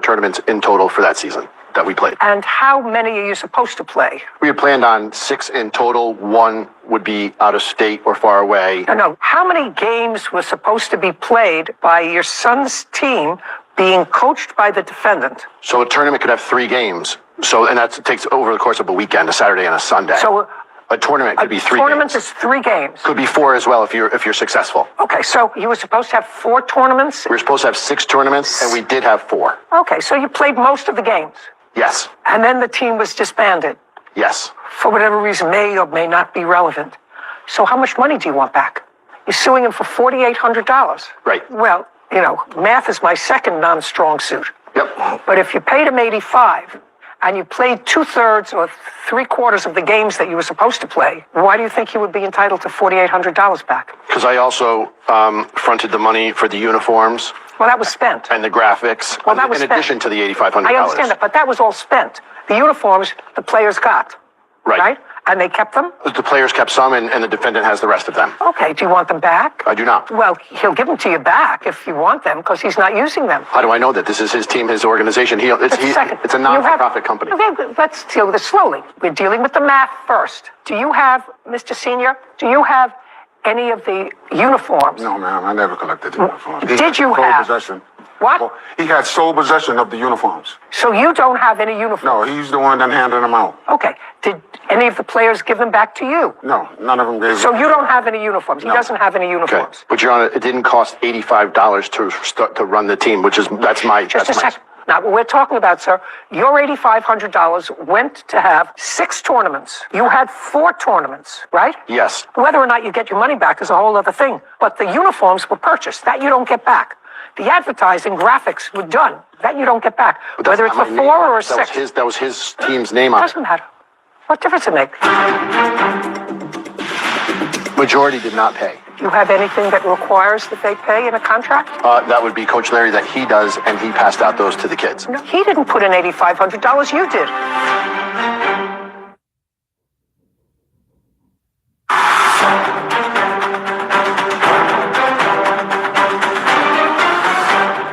tournaments in total for that season that we played. And how many are you supposed to play? We had planned on 6 in total. 1 would be out of state or far away. No. How many games were supposed to be played by your son's team being coached by the defendant? So a tournament could have 3 games. And that takes over the course of a weekend, a Saturday and a Sunday. So a tournament could be 3 tournament games. is 3 games. Could be 4 as well if you're successful. Okay, so you were supposed to have 4 tournaments? We were supposed to have 6 tournaments, and we did have 4. Okay, so you played most of the games. Yes. And then the team was disbanded. Yes. For whatever reason, may or may not be relevant. So how much money do you want back? You're suing him for $4,800. Right. Well, you know, math is my second non-strong suit. Yep. But if you paid him $85 and you played 2/3 or 3/4 of the games that you were supposed to play, why do you think he would be entitled to $4,800 back? Because I also fronted the money for the uniforms Well, that was spent. and the graphics, Well, that was in spent. addition to the $8,500. I understand that, but that was all spent. The uniforms, the players got, Right. And they kept them? The players kept some, and the defendant has the rest of them. Okay, do you want them back? I do not. Well, he'll give them to you back if you want them, because he's not using them. How do I know that this is his team, his organization? Just a second. It's a You non-profit have- company. Okay, let's deal with this slowly. We're dealing with the math first. Do you have, Mr. Senior, do you have any of the uniforms? No, ma'am. I never collected the uniforms. He Did had you sole have? possession. What? Well, he had sole possession of the uniforms. So you don't have any uniforms? No, he's the one that handed them out. Okay. Did any of the players give them back to you? No, none of them gave So you don't have any uniforms? He No. doesn't have any Okay. uniforms? But Your Honor, it didn't cost $85 to run the team, that's my... Just a second. Now, what we're talking about, sir, your $8,500 went to have 6 tournaments. You had 4 tournaments, right? Yes. Whether or not you get your money back is a whole other thing. But the uniforms were purchased. That you don't get back. The advertising graphics were done. That you don't get back. But that's Whether it's not for my 4 name. or 6. That was his team's name on it. Doesn't matter. What difference it make? Majority did not pay. You have anything that requires that they pay in a contract? That would be Coach Larry that he does, and he passed out those to the kids. No, he didn't put in $8,500. You did.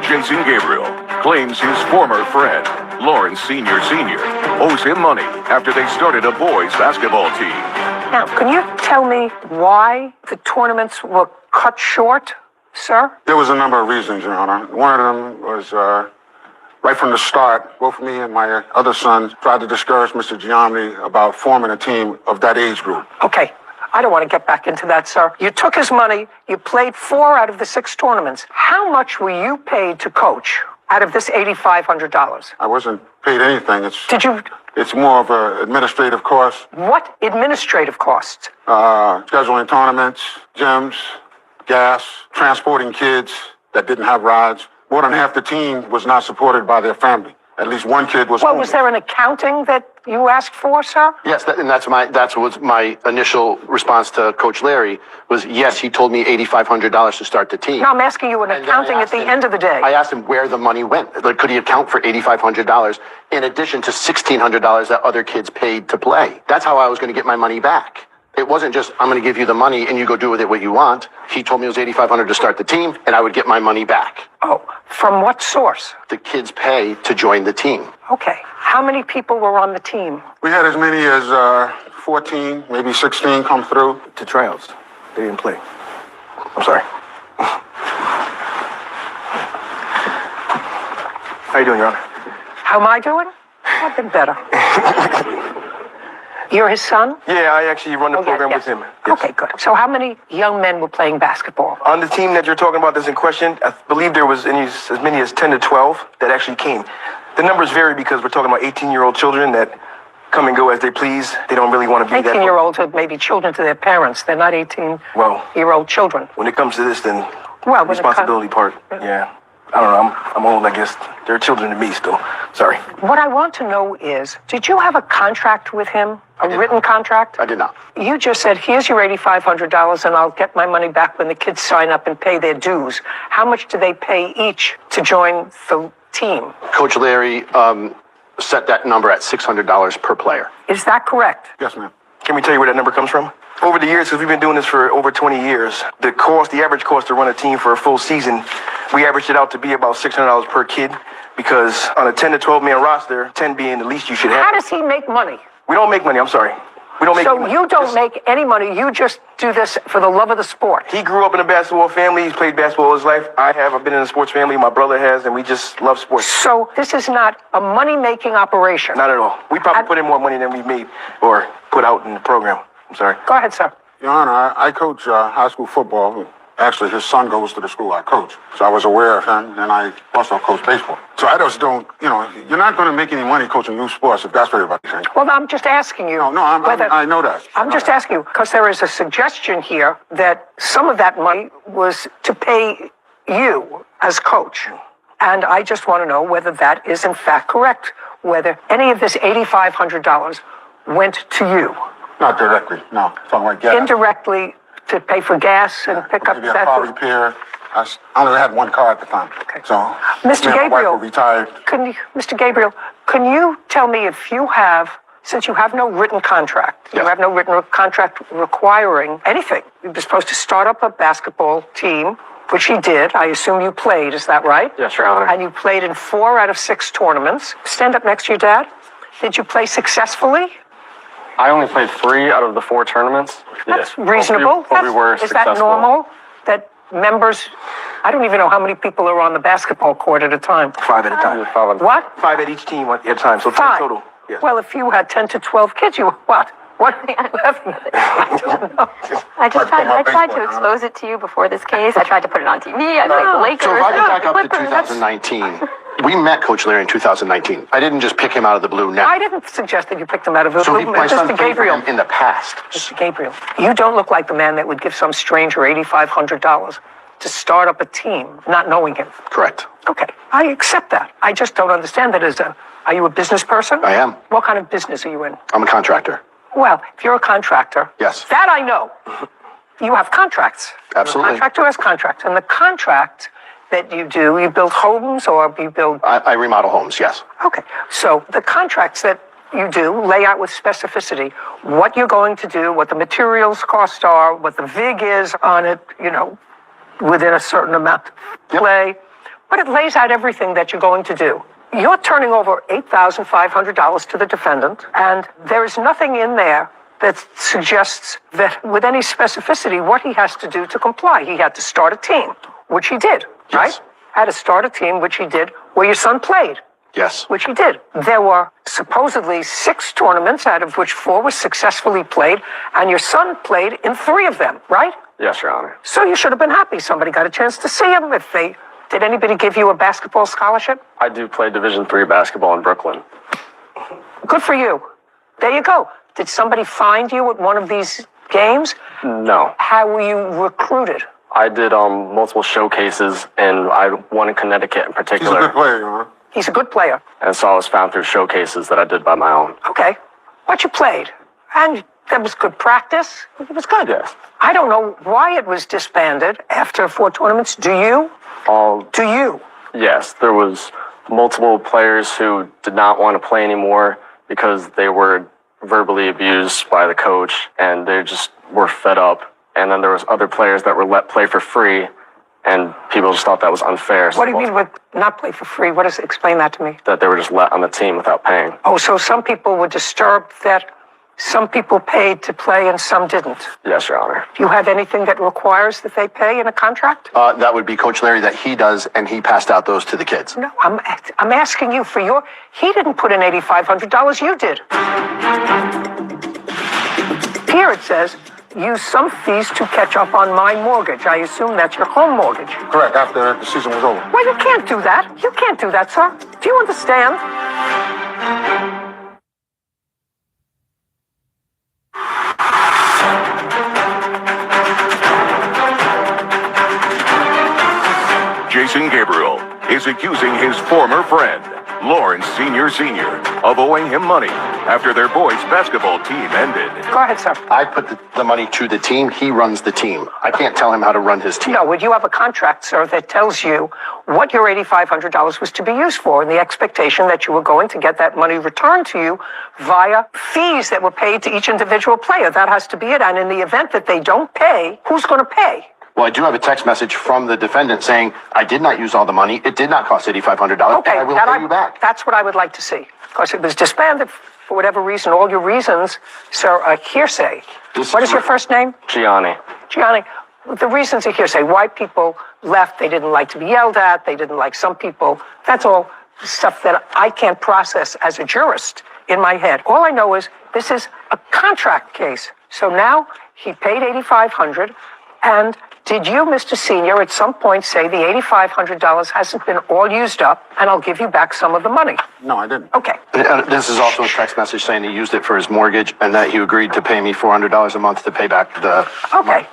Jason Gabriel claims his former friend, Lawrence Sr. owes him money after they started a boys' basketball team. Now, can you tell me why the tournaments were cut short, sir? There was a number of reasons, Your Honor. One of them was right from the start, both me and my other son tried to discourage Mr. Giamni about forming a team of that age group. Okay, I don't want to get back into that, sir. You took his money, you played 4 out of the 6 tournaments. How much were you paid to coach out of this $8,500? I wasn't paid anything. Did you It's more of an administrative cost. What administrative costs? Scheduling tournaments, gyms, gas, transporting kids that didn't have rides. More than half the team was not supported by their family. At least one kid was Well, homeless. was there an accounting that you asked for, sir? Yes, that's was my initial response to Coach Larry was, yes, he told me $8,500 to start the team. No, I'm asking you an And then I accounting at asked the him- end of the day. I asked him where the money went. Like, could he account for $8,500 in addition to $1,600 that other kids paid to play? That's how I was going to get my money back. It wasn't just, I'm going to give you the money and you go do with it what you want. He told me it was $8,500 to start the team and I would get my money back. Oh, from what source? The kids pay to join the team. Okay. How many people were on the team? We had as many as 14, maybe 16 come through. To tryouts. They didn't play. I'm sorry. How you doing, Your Honor? How am I doing? I've been better. You're his son? Yeah, I actually run the program yes. with him. Yes. Okay, good. So how many young men were playing basketball? On the team that you're talking about that's in question, I believe there was as many as 10 to 12 that actually came. The numbers vary because we're talking about 18-year-old children that come and go as they please. They don't really want to be that. 18-year-olds are maybe children to their parents. They're not 18-year-old children. When it comes to this, then Well, responsibility part, yeah. I don't know. I'm old, I guess. They're children to me still. Sorry. What I want to know is, did you have a contract with him? A written contract? I did not. You just said, here's your $8,500 and I'll get my money back when the kids sign up and pay their dues. How much do they pay each to join the team? Coach Larry set that number at $600 per player. Is that correct? Yes, ma'am. Can we tell you where that number comes from? Over the years, because we've been doing this for over 20 years, the average cost to run a team for a full season, we averaged it out to be about $600 per kid, because on a 10 to 12 man roster, 10 being the least you should have. How does he make money? We don't make money, I'm sorry. We don't make So money. you don't make any money, you just do this for the love of the sport. He grew up in a basketball family, he's played basketball his life. I've been in a sports family, my brother has, and we just love sports. So this is not a money-making operation. Not at all. We probably put in more money than we've made or put out in the program. I'm sorry. Go ahead, sir. Your Honor, I coach high school football. Actually, his son goes to the school I coach. So I was aware of him, and I also coach baseball. So I just don't, you're not going to make any money coaching youth sports if that's what everybody's saying. Well, I'm just asking you. No, I know that. I'm just asking you, because there is a suggestion here that some of that money was to pay you as coach. And I just want to know whether that is in fact correct, whether any of this $8,500 went to you. Not directly, no. Talking about gas. Indirectly to pay for gas and pick up Maybe a car repair. I only had one car at the time. Okay. So, Mr. me and my wife Gabriel, were retired. Mr. Gabriel, can you tell me if you have, since you have no written contract, you have no written contract requiring anything, you were supposed to start up a basketball team, which he did. I assume you played, is that right? Yes, Your Honor. And you played in 4 out of 6 tournaments. Stand up next to your dad. Did you play successfully? I only played 3 out of the 4 tournaments. That's reasonable. Is that normal? That members, I don't even know how many people are on the basketball court at a time. 5 at a time. What? 5 at each team at a time, so 10 5 total. Yes. Well, if you had 10 to 12 kids, you were what? What? 11? I don't know. I tried to expose it to you before this case. I tried to put it on TV. I played the Lakers. So if I can back up to Clippers. 2019, we met Coach Larry in 2019. I didn't just pick him out of the blue now. I didn't suggest that you picked them out of the So blue. my son Mr. played for Gabriel. him in the past. Mr. Gabriel, you don't look like the man that would give some stranger $8,500 to start up a team, not knowing him. Correct. Okay, I accept that. I just don't understand that are you a business person? I am. What kind of business are you in? I'm a contractor. Well, if you're a contractor. Yes. That I know. You have contracts. Absolutely. A contractor has contracts. And the contract that you do, you build homes or you build... I remodel homes, yes. Okay, so the contracts that you do lay out with specificity what you're going to do, what the materials cost are, what the VIG is on it, within a certain amount of play. But it lays out everything that you're going to do. You're turning over $8,500 to the defendant, and there is nothing in there that suggests that with any specificity what he has to do to comply. He had to start a team, which he did, right? Had to start a team, which he did, where your son played. Yes. Which he did. There were supposedly 6 tournaments, out of which 4 were successfully played, and your son played in 3 of them, right? Yes, Your Honor. So you should have been happy. Somebody got a chance to see him. Did anybody give you a basketball scholarship? I do play Division III basketball in Brooklyn. Good for you. There you go. Did somebody find you at one of these games? No. How were you recruited? I did multiple showcases, and I one in Connecticut in He's a particular. good player, you know. He's a good player. And so I was found through showcases that I did by my own. Okay. But you played. And that was good practice. It was good. Yes. I don't know why it was disbanded after 4 tournaments. Do you? Do you? Yes, there was multiple players who did not want to play anymore because they were verbally abused by the coach, and they just were fed up. And then there was other players that were let play for free, and people just thought that was unfair. What do you mean with not play for free? What is? Explain that to me. That they were just let on the team without paying. Oh, so some people were disturbed that some people paid to play and some didn't. Yes, Your Honor. Do you have anything that requires that they pay in a contract? That would be Coach Larry that he does, and he passed out those to the kids. No, I'm asking you for your. He didn't put in $8,500. You did. Here it says, use some fees to catch up on my mortgage. I assume that's your home mortgage. Correct, after the season was over. Well, you can't do that. You can't do that, sir. Do you understand? Jason Gabriel is accusing his former friend, Lawrence Sr. of owing him money after their boys' basketball team ended. Go ahead, sir. I put the money to the team. He runs the team. I can't tell him how to run his team. No, would you have a contract, sir, that tells you what your $8,500 was to be used for, and the expectation that you were going to get that money returned to you via fees that were paid to each individual player? That has to be it. And in the event that they don't pay, who's going to pay? Well, I do have a text message from the defendant saying, I did not use all the money. It did not cost $8,500. Okay, and I will pay you back. That's what I would like to see. Because it was disbanded for whatever reason. All your reasons, sir, are hearsay. What is your first name? Gianni. Gianni. The reasons are hearsay. Why people left, they didn't like to be yelled at, they didn't like some people. That's all stuff that I can't process as a jurist in my head. All I know is this is a contract case. So now he paid $8,500, and did you, Mr. Senior, at some point say the $8,500 hasn't been all used up and I'll give you back some of the money? No, I didn't. Okay. This is also a text message saying he used it for his mortgage and that he agreed to pay me $400 a month to pay back the... Okay.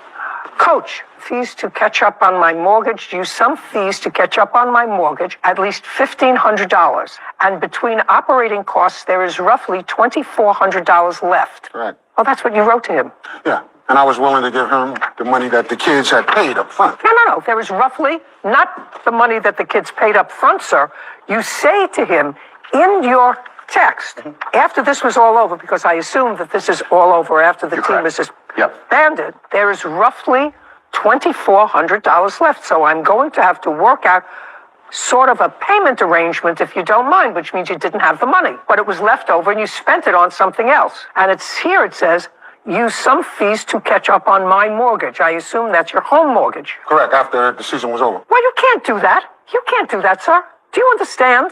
Coach, fees to catch up on my mortgage, use some fees to catch up on my mortgage, at least $1,500. And between operating costs, there is roughly $2,400 left. Correct. Oh, that's what you wrote to him. Yeah, and I was willing to give him the money that the kids had paid up front. No. There is roughly not the money that the kids paid up front, sir. You say to him in your text, after this was all over, because I assume that this is all over after the team is disbanded, there is roughly $2,400 left. So I'm going to have to work out sort of a payment arrangement, if you don't mind, which means you didn't have the money, but it was left over and you spent it on something else. And it's here it says, use some fees to catch up on my mortgage. I assume that's your home mortgage. Correct, after the season was over. Well, you can't do that. You can't do that, sir. Do you understand?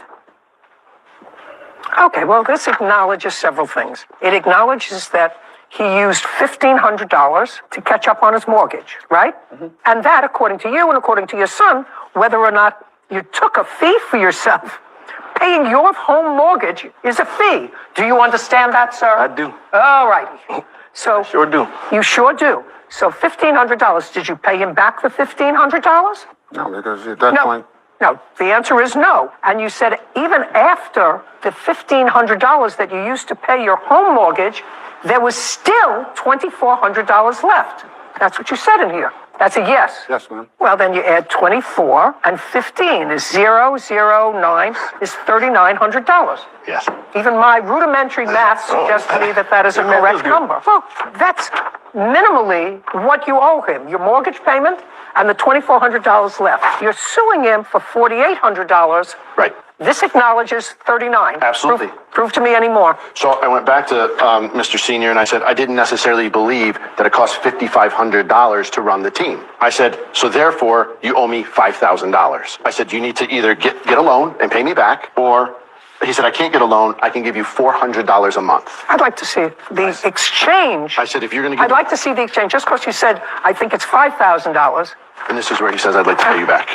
Okay, well, this acknowledges several things. It acknowledges that he used $1,500 to catch up on his mortgage, right? And that, according to you and according to your son, whether or not you took a fee for yourself, paying your home mortgage is a fee. Do you understand that, sir? I do. All right. So Sure do. you sure do. So $1,500. Did you pay him back the $1,500? No, because at that point... No, the answer is no. And you said even after the $1,500 that you used to pay your home mortgage, there was still $2,400 left. That's what you said in here. That's a yes. Yes, ma'am. Well, then you add 24 and 15 is 009 is $3,900. Yes. Even my rudimentary math suggests to me that that is a correct number. Well, that's minimally what you owe him, your mortgage payment and the $2,400 left. You're suing him for $4,800. Right. This acknowledges 39. Absolutely. Prove to me any more. So I went back to Mr. Senior and I said, I didn't necessarily believe that it cost $5,500 to run the team. I said, so therefore you owe me $5,000. I said, you need to either get a loan and pay me back, or he said, I can't get a loan. I can give you $400 a month. I'd like to see the exchange. I said, if you're going to give I'd like to see the exchange, just because you said, I think it's $5,000. And this is where he says, I'd like to pay you back.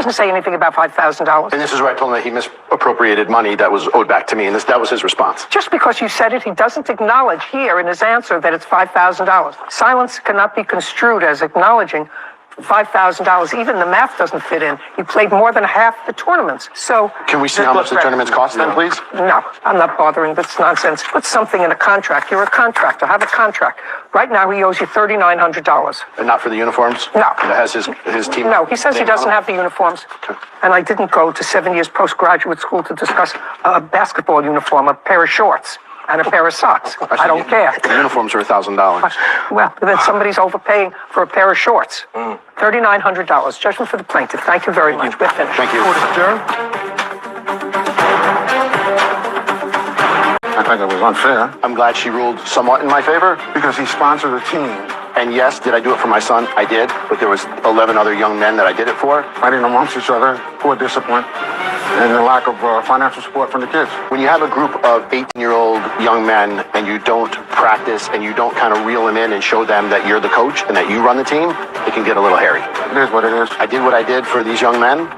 doesn't say anything about $5,000. And this is where I told him that he misappropriated money that was owed back to me, and that was his response. Just because you said it, he doesn't acknowledge here in his answer that it's $5,000. Silence cannot be construed as acknowledging $5,000. Even the math doesn't fit in. He played more than half the tournaments. So Can we see how much the tournaments cost then, please? No, I'm not bothering. That's nonsense. Put something in a contract. You're a contractor. Have a contract. Right now, he owes you $3,900. And not for the uniforms? No. That has his team? No, he says he doesn't have the uniforms. Okay. And I didn't go to 7 years postgraduate school to discuss a basketball uniform, a pair of shorts, and a pair of socks. I don't care. The uniforms are $1,000. Well, then somebody's overpaying for a pair of shorts. $3,900. Judgment for the plaintiff. Thank you very much. We're finished. Thank you. Court is adjourned. I think it was unfair I'm glad she ruled somewhat in my favor. because he sponsored a team. And yes, did I do it for my son? I did. But there was 11 other young men that I did it for. Fighting amongst each other, poor discipline, and the lack of financial support from the kids. When you have a group of 18-year-old young men and you don't practice and you don't kind of reel them in and show them that you're the coach and that you run the team, it can get a little hairy. It is what it is. I did what I did for these young men.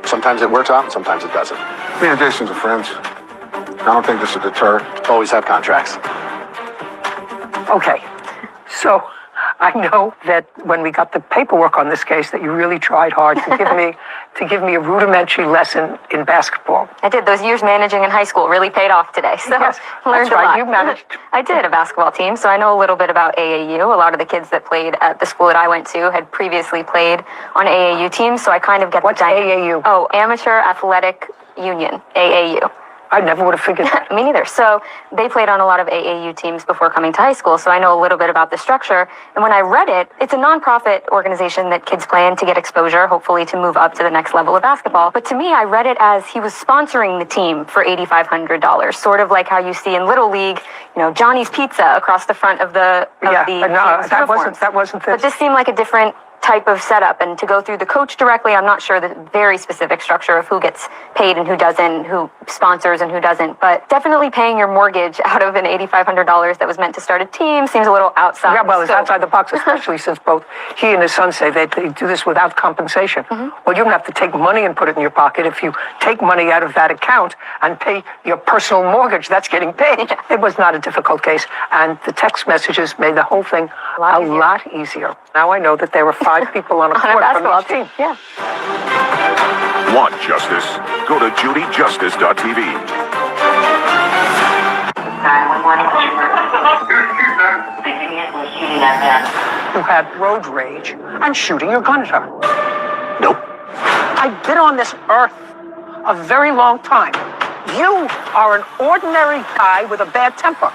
Sometimes it works out and sometimes it doesn't. Me and Jason's are friends. I don't think this is a deter. Always have contracts. Okay. So I know that when we got the paperwork on this case that you really tried hard to give me a rudimentary lesson in basketball. I did. Those years managing in high school really paid off today. So Yes, learned that's right. a lot. You managed. I did a basketball team, so I know a little bit about AAU. A lot of the kids that played at the school that I went to had previously played on AAU teams, so I kind of get What's the AAU? Oh, Amateur Athletic Union, AAU. I never would have figured that. Me neither. So they played on a lot of AAU teams before coming to high school, so I know a little bit about the structure. And when I read it, it's a nonprofit organization that kids play in to get exposure, hopefully to move up to the next level of basketball. But to me, I read it as he was sponsoring the team for $8,500, sort of like how you see in Little League, you know, Johnny's Pizza across the front of the No, team's uniforms. that wasn't this. But this seemed like a different type of setup, and to go through the coach directly, I'm not sure the very specific structure of who gets paid and who doesn't, who sponsors and who doesn't, but definitely paying your mortgage out of an $8,500 that was meant to start a team seems a little outside. Yeah, well, it's scope. outside the box, especially since both he and his son say they do this without compensation. Well, you don't have to take money and put it in your pocket. If you take money out of that account and pay your personal mortgage, that's getting paid. Yeah. It was not a difficult case, and the text messages made the whole thing a lot easier. Now I know that there were 5 people on a on a court from basketball each team. team. Yeah. Want justice? Go to judyjustice.tv. 911. You had road rage and shooting your gun at her. Nope. I've been on this earth a very long time. You are an ordinary guy with a bad temper.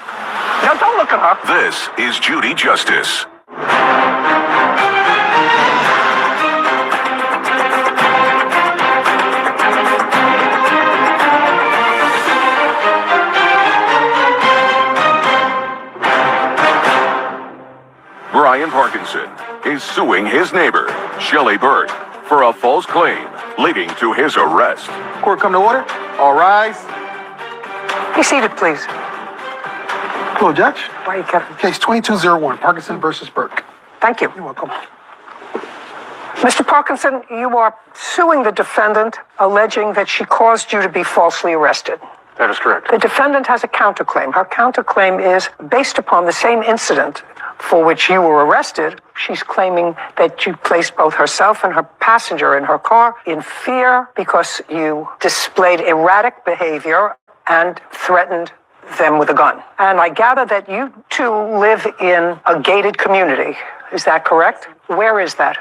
Now, don't look at her. This is Judy Justice. Brian Parkinson is suing his neighbor, Shelley Burt, for a false claim leading to his arrest. Court come to order. All rise. Be seated, please. Hello, Judge. Why are you kept? Case 2201, Parkinson versus Burke. Thank you. You're welcome. Mr. Parkinson, you are suing the defendant, alleging that she caused you to be falsely arrested. That is correct. The defendant has a counterclaim. Her counterclaim is based upon the same incident for which you were arrested. She's claiming that you placed both herself and her passenger in her car in fear because you displayed erratic behavior and threatened them with a gun. And I gather that you two live in a gated community. Is that correct? Where is that?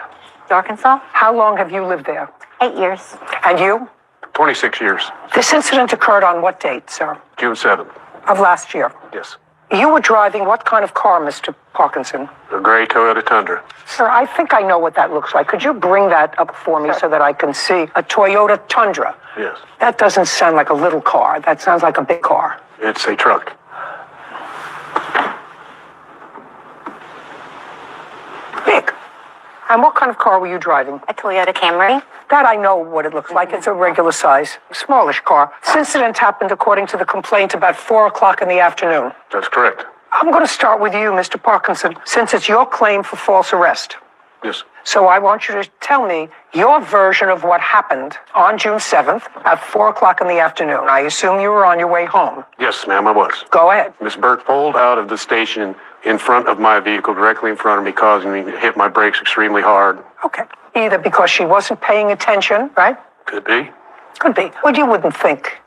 Arkansas? How long have you lived there? 8 years. And you? 26 years. This incident occurred on what date, sir? June 7th. Of last year. Yes. You were driving what kind of car, Mr. Parkinson? A gray Toyota Tundra. Sir, I think I know what that looks like. Could you bring that up for me so that I can see? A Toyota Tundra. Yes. That doesn't sound like a little car. That sounds like a big car. It's a truck. Big. And what kind of car were you driving? A Toyota Camry. That I know what it looks like. It's a regular size, smallish car. This incident happened, according to the complaint, about 4 o'clock in the afternoon. That's correct. I'm going to start with you, Mr. Parkinson, since it's your claim for false arrest. Yes. So I want you to tell me your version of what happened on June 7th at 4 o'clock in the afternoon. I assume you were on your way home. Yes, ma'am, I was. Go ahead. Miss Burke pulled out of the station in front of my vehicle, directly in front of me, causing me to hit my brakes extremely hard. Okay. Either because she wasn't paying attention, right? Could be. Could be. Well, you wouldn't think.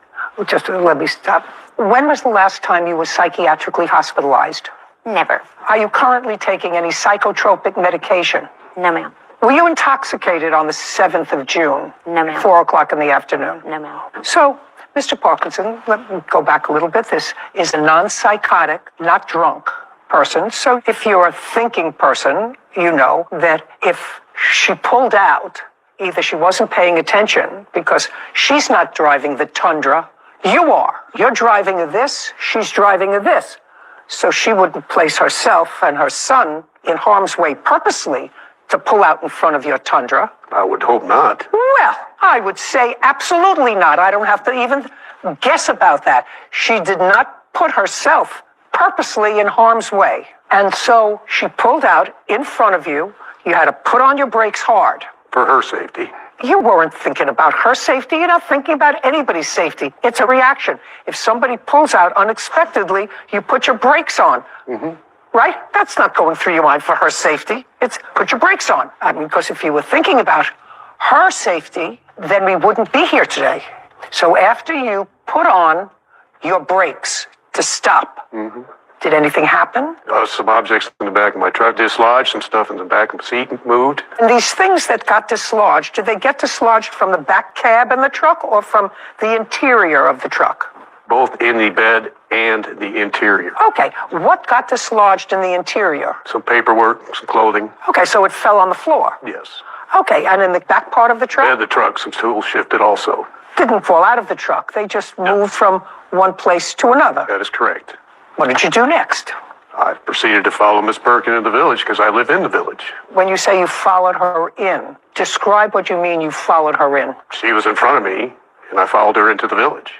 Just let me stop. When was the last time you were psychiatrically hospitalized? Never. Are you currently taking any psychotropic medication? No, ma'am. Were you intoxicated on the 7th of June? No, ma'am. 4 o'clock in the afternoon? No, ma'am. So, Mr. Parkinson, let me go back a little bit. This is a non-psychotic, not drunk person. So if you're a thinking person, you know that if she pulled out, either she wasn't paying attention because she's not driving the Tundra, you are. You're driving a this, she's driving a this. So she wouldn't place herself and her son in harm's way purposely to pull out in front of your Tundra. I would hope not. Well, I would say absolutely not. I don't have to even guess about that. She did not put herself purposely in harm's way. And so she pulled out in front of you. You had to put on your brakes hard. For her safety. You weren't thinking about her safety. You're not thinking about anybody's safety. It's a reaction. If somebody pulls out unexpectedly, you put your brakes on. Mm-hmm. Right? That's not going through your mind for her safety. It's put your brakes on. I mean, because if you were thinking about her safety, then we wouldn't be here today. So after you put on your brakes to stop, did anything happen? Some objects in the back of my truck dislodged, some stuff in the back of the seat moved. And these things that got dislodged, did they get dislodged from the back cab in the truck or from the interior of the truck? Both in the bed and the interior. Okay, what got dislodged in the interior? Some paperwork, some clothing. Okay, so it fell on the floor. Yes. Okay, and in the back part of the truck? And the truck, some tools shifted also. Didn't fall out of the truck. They just moved from one place to another. That is correct. What did you do next? I proceeded to follow Miss Burke into the village because I live in the village. When you say you followed her in, describe what you mean you followed her in. She was in front of me, and I followed her into the village.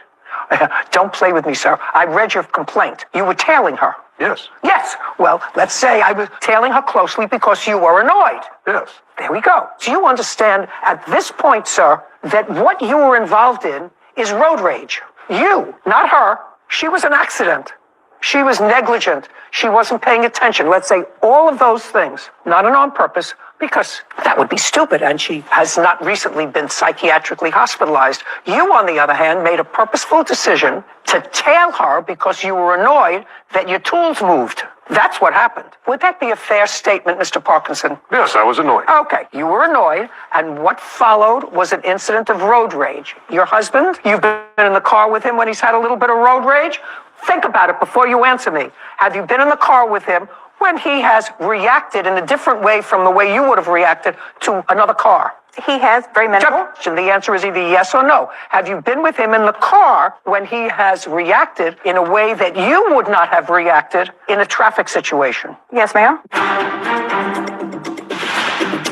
Don't play with me, sir. I read your complaint. You were tailing her. Yes. Yes. Well, let's say I was tailing her closely because you were annoyed. Yes. There we go. Do you understand at this point, sir, that what you were involved in is road rage? You, not her. She was an accident. She was negligent. She wasn't paying attention. Let's say all of those things, not on purpose, because that would be stupid, and she has not recently been psychiatrically hospitalized. You, on the other hand, made a purposeful decision to tail her because you were annoyed that your tools moved. That's what happened. Would that be a fair statement, Mr. Parkinson? Yes, I was annoyed. Okay, you were annoyed, and what followed was an incident of road rage. Your husband, you've been in the car with him when he's had a little bit of road rage? Think about it before you answer me. Have you been in the car with him when he has reacted in a different way from the way you would have reacted to another car? He has very minimal. And the answer is either yes or no. Have you been with him in the car when he has reacted in a way that you would not have reacted in a traffic situation? Yes, ma'am.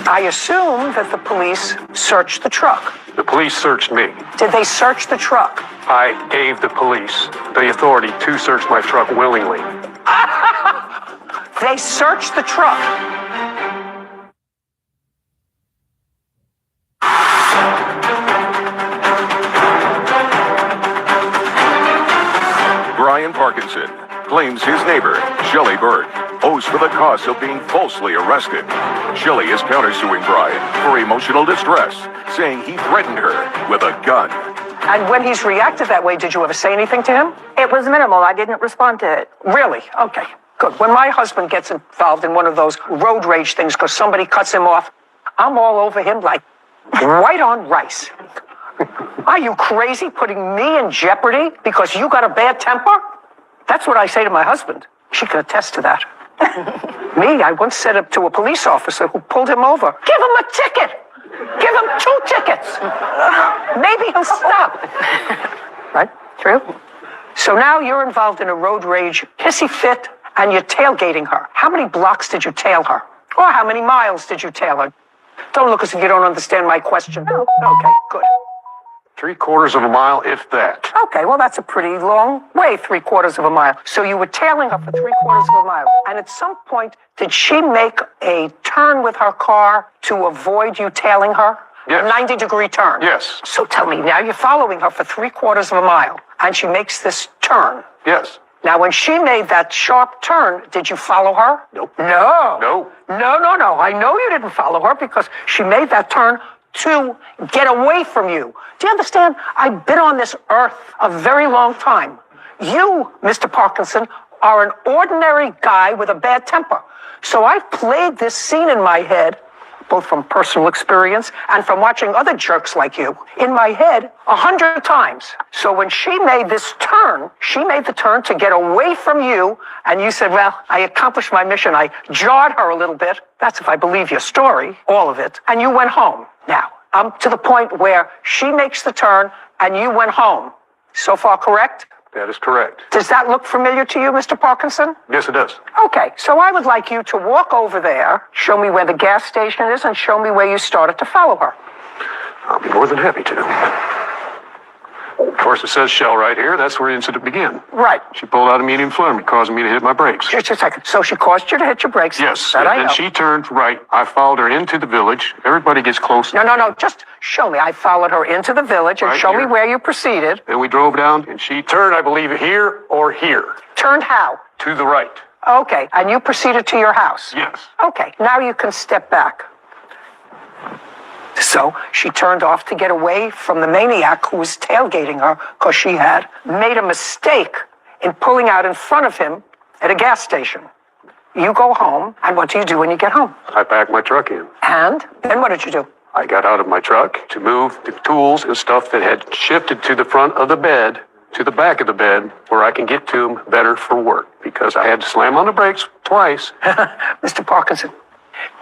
I assume that the police searched the truck. The police searched me. Did they search the truck? I gave the police the authority to search my truck willingly. They searched the truck. Brian Parkinson claims his neighbor, Shelley Burke, owes for the cost of being falsely arrested. Shelley is countersuing Brian for emotional distress, saying he threatened her with a gun. And when he's reacted that way, did you ever say anything to him? It was minimal. I didn't respond to it. Really? Okay, good. When my husband gets involved in one of those road rage things because somebody cuts him off, I'm all over him like white on rice. Are you crazy, putting me in jeopardy because you got a bad temper? That's what I say to my husband. She can attest to that. Me, I once said it to a police officer who pulled him over. Give him a ticket! Give him 2 tickets! Maybe he'll stop. Right? True. So now you're involved in a road rage hissy fit and you're tailgating her. How many blocks did you tail her? Or how many miles did you tail her? Don't look as if you don't understand my question. No. Okay, good. 3/4 of a mile, if that. Okay, well, that's a pretty long way, 3/4 of a mile. So you were tailing her for 3/4 of a mile. And at some point, did she make a turn with her car to avoid you tailing her? Yes. A 90-degree turn? Yes. So tell me, now you're following her for 3/4 of a mile, and she makes this turn. Yes. Now, when she made that sharp turn, did you follow her? Nope. No. No. No. I know you didn't follow her because she made that turn to get away from you. Do you understand? I've been on this earth a very long time. You, Mr. Parkinson, are an ordinary guy with a bad temper. So I've played this scene in my head, both from personal experience and from watching other jerks like you, in my head 100 times. So when she made this turn, she made the turn to get away from you, and you said, well, I accomplished my mission. I jarred her a little bit. That's if I believe your story, all of it. And you went home. Now, I'm to the point where she makes the turn and you went home. So far, correct? That is correct. Does that look familiar to you, Mr. Parkinson? Yes, it does. Okay, so I would like you to walk over there, show me where the gas station is, and show me where you started to follow her. I'll be more than happy to. Of course, it says Shell right here. That's where the incident began. Right. She pulled out immediately in front of me, causing me to hit my brakes. Just a second. So she caused you to hit your brakes? Yes. That I know. And she turned right. I followed her into the village. Everybody gets close. No. Just show me. I followed her into the village and Right show me here. where you proceeded. And we drove down, and she turned, I believe, here or here. Turned how? To the right. Okay. And you proceeded to your house? Yes. Okay. Now you can step back. So she turned off to get away from the maniac who was tailgating her because she had made a mistake in pulling out in front of him at a gas station. You go home, and what do you do when you get home? I backed my truck in. And then what did you do? I got out of my truck to move the tools and stuff that had shifted to the front of the bed, to the back of the bed, where I can get to them better for work, because I had to slam on the brakes twice. Mr. Parkinson,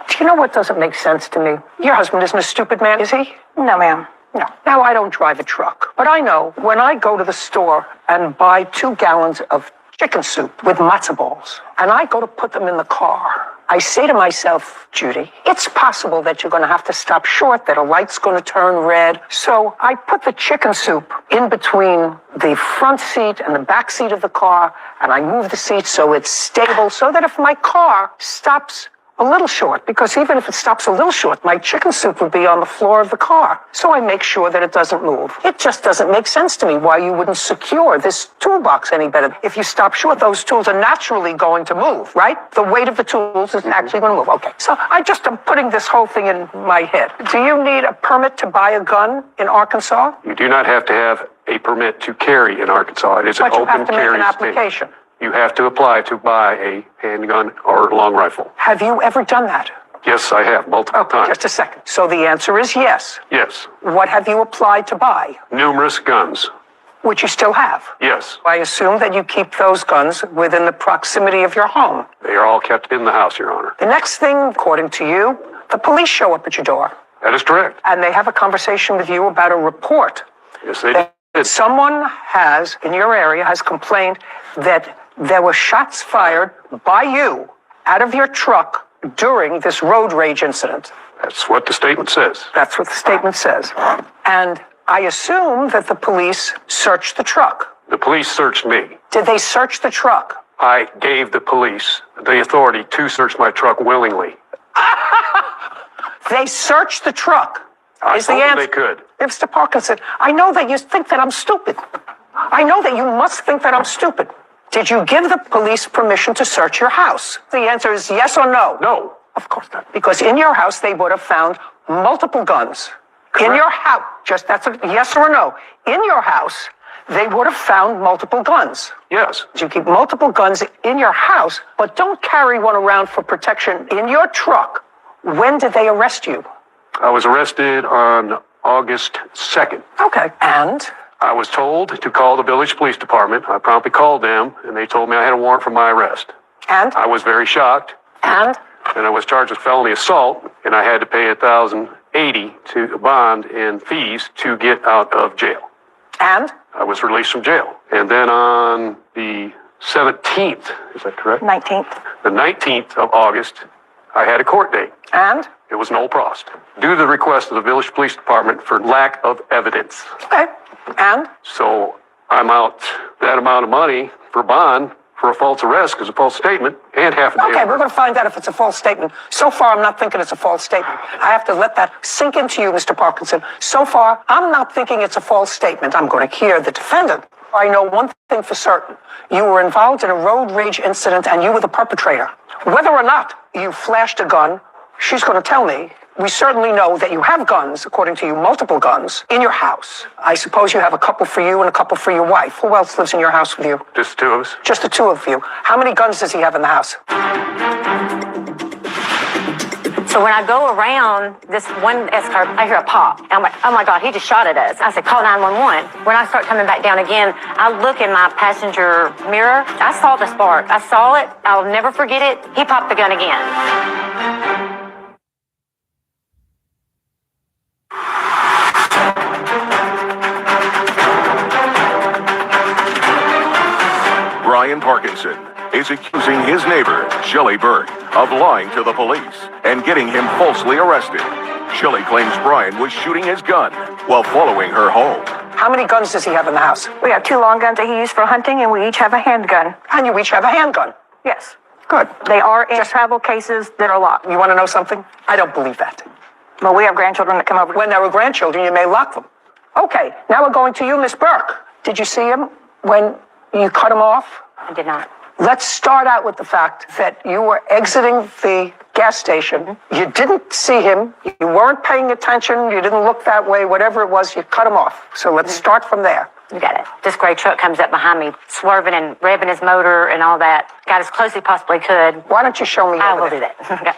do you know what doesn't make sense to me? Your husband isn't a stupid man, is he? No, ma'am. No. Now, I don't drive a truck, but I know when I go to the store and buy 2 gallons of chicken soup with matzo balls, and I go to put them in the car, I say to myself, Judy, it's possible that you're going to have to stop short, that a light's going to turn red. So I put the chicken soup in between the front seat and the back seat of the car, and I move the seat so it's stable, so that if my car stops a little short, because even if it stops a little short, my chicken soup would be on the floor of the car. So I make sure that it doesn't move. It just doesn't make sense to me why you wouldn't secure this toolbox any better. If you stop short, those tools are naturally going to move, right? The weight of the tools is actually going to move. Okay, so I'm putting this whole thing in my head. Do you need a permit to buy a gun in Arkansas? You do not have to have a permit to carry in Arkansas. It is an But you open have to make carry an state. application. You have to apply to buy a handgun or long rifle. Have you ever done that? Yes, I have, multiple Okay, times. just a second. So the answer is yes. Yes. What have you applied to buy? Numerous guns. Which you still have. Yes. I assume that you keep those guns within the proximity of your home. They are all kept in the house, Your Honor. The next thing, according to you, the police show up at your door That is correct. and they have a conversation with you about a report. Yes, they did. That someone has, in your area, has complained that there were shots fired by you out of your truck during this road rage incident. That's what the statement says. That's what the statement says. And I assume that the police searched the truck. The police searched me. Did they search the truck? I gave the police the authority to search my truck willingly. They searched the truck. I Is the told them answer. they could. Mr. Parkinson, I know that you think that I'm stupid. I know that you must think that I'm stupid. Did you give the police permission to search your house? The answer is yes or no. No. Of course not. Because in your house, they would have found multiple guns. Correct. In your house, that's a yes or a no. In your house, they would have found multiple guns. Yes. You keep multiple guns in your house, but don't carry one around for protection in your truck. When did they arrest you? I was arrested on August 2nd. Okay. And? I was told to call the village police department. I promptly called them, and they told me I had a warrant for my arrest. And? I was very shocked, And? and I was charged with felony assault, and I had to pay $1,080 to bond and fees to get out of jail. And? I was released from jail. And then on the 17th, is that correct? 19th. The 19th of August, I had a court date. And? It was Noel Prost. Due to the request of the Village Police Department for lack of evidence. Okay. And? So I'm out that amount of money for bond for a false arrest because a false statement and half a day. Okay, we're going to find out if it's a false statement. So far, I'm not thinking it's a false statement. I have to let that sink into you, Mr. Parkinson. So far, I'm not thinking it's a false statement. I'm going to hear the defendant. I know one thing for certain. You were involved in a road rage incident and you were the perpetrator. Whether or not you flashed a gun, she's going to tell me. We certainly know that you have guns, according to you, multiple guns, in your house. I suppose you have a couple for you and a couple for your wife. Who else lives in your house with you? Just two of us. Just the two of you. How many guns does he have in the house? So when I go around this one S-curve, I hear a pop. I'm like, oh my God, he just shot at us. I said, call 911. When I start coming back down again, I look in my passenger mirror. I saw the spark. I saw it. I'll never forget it. He popped the gun again. Brian Parkinson is accusing his neighbor, Shelley Burke, of lying to the police and getting him falsely arrested. Shelley claims Brian was shooting his gun while following her home. How many guns does he have in the house? We have 2 long guns that he used for hunting, and we each have a handgun. And you each have a handgun. Yes. Good. They are in travel cases that are locked. You want to know something? I don't believe that. Well, we have grandchildren that come over. When there were grandchildren, you may lock them. Okay, now we're going to you, Miss Burke. Did you see him when you cut him off? I did not. Let's start out with the fact that you were exiting the gas station. You didn't see him. You weren't paying attention. You didn't look that way. Whatever it was, you cut him off. So let's start from there. You got it. This gray truck comes up behind me, swerving and revving his motor and all that. Got as close as he possibly could. Why don't you show me? I will do that. Okay.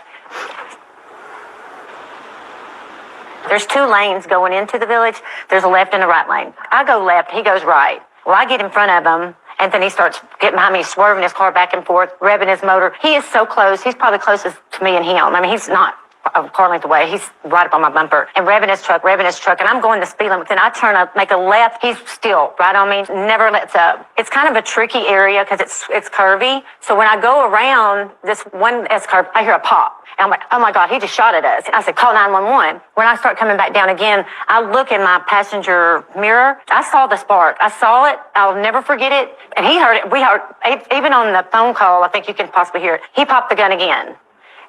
There's 2 lanes going into the village. There's a left and a right lane. I go left, he goes right. Well, I get in front of him, and then he starts getting behind me, swerving his car back and forth, revving his motor. He is so close. He's probably closest to me and him. I mean, he's not a car length away. He's right up on my bumper. And revving his truck, and I'm going the speed limit. Then I turn up, make a left. He's still right on me, never lets up. It's kind of a tricky area because it's curvy. So when I go around this one S-curve, I hear a pop. And I'm like, oh my God, he just shot at us. I said, call 911. When I start coming back down again, I look in my passenger mirror. I saw the spark. I saw it. I'll never forget it. And he heard it. We heard, even on the phone call, I think you can possibly hear it. He popped the gun again.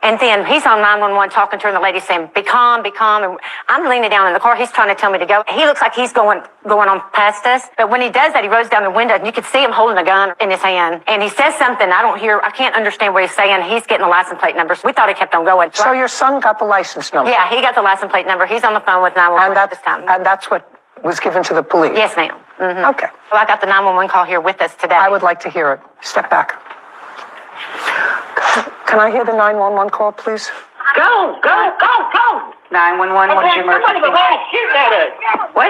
And then he's on 911 talking to her, and the lady saying, be calm, be calm. And I'm leaning down in the car. He's trying to tell me to go. He looks like he's going on past us. But when he does that, he rolls down the window, and you can see him holding a gun in his hand. And he says something I can't understand what he's saying. He's getting the license plate number. So we thought he kept on going. So your son got the license number? Yeah, he got the license plate number. He's on the phone with 911 at this time. And that's what was given to the police? Yes, ma'am. Mm-hmm. Okay. So I got the 911 call here with us today. I would like to hear it. Step back. Can I hear the 911 call, please? Go! 911, what's your emergency? Somebody was all shooting at us. What?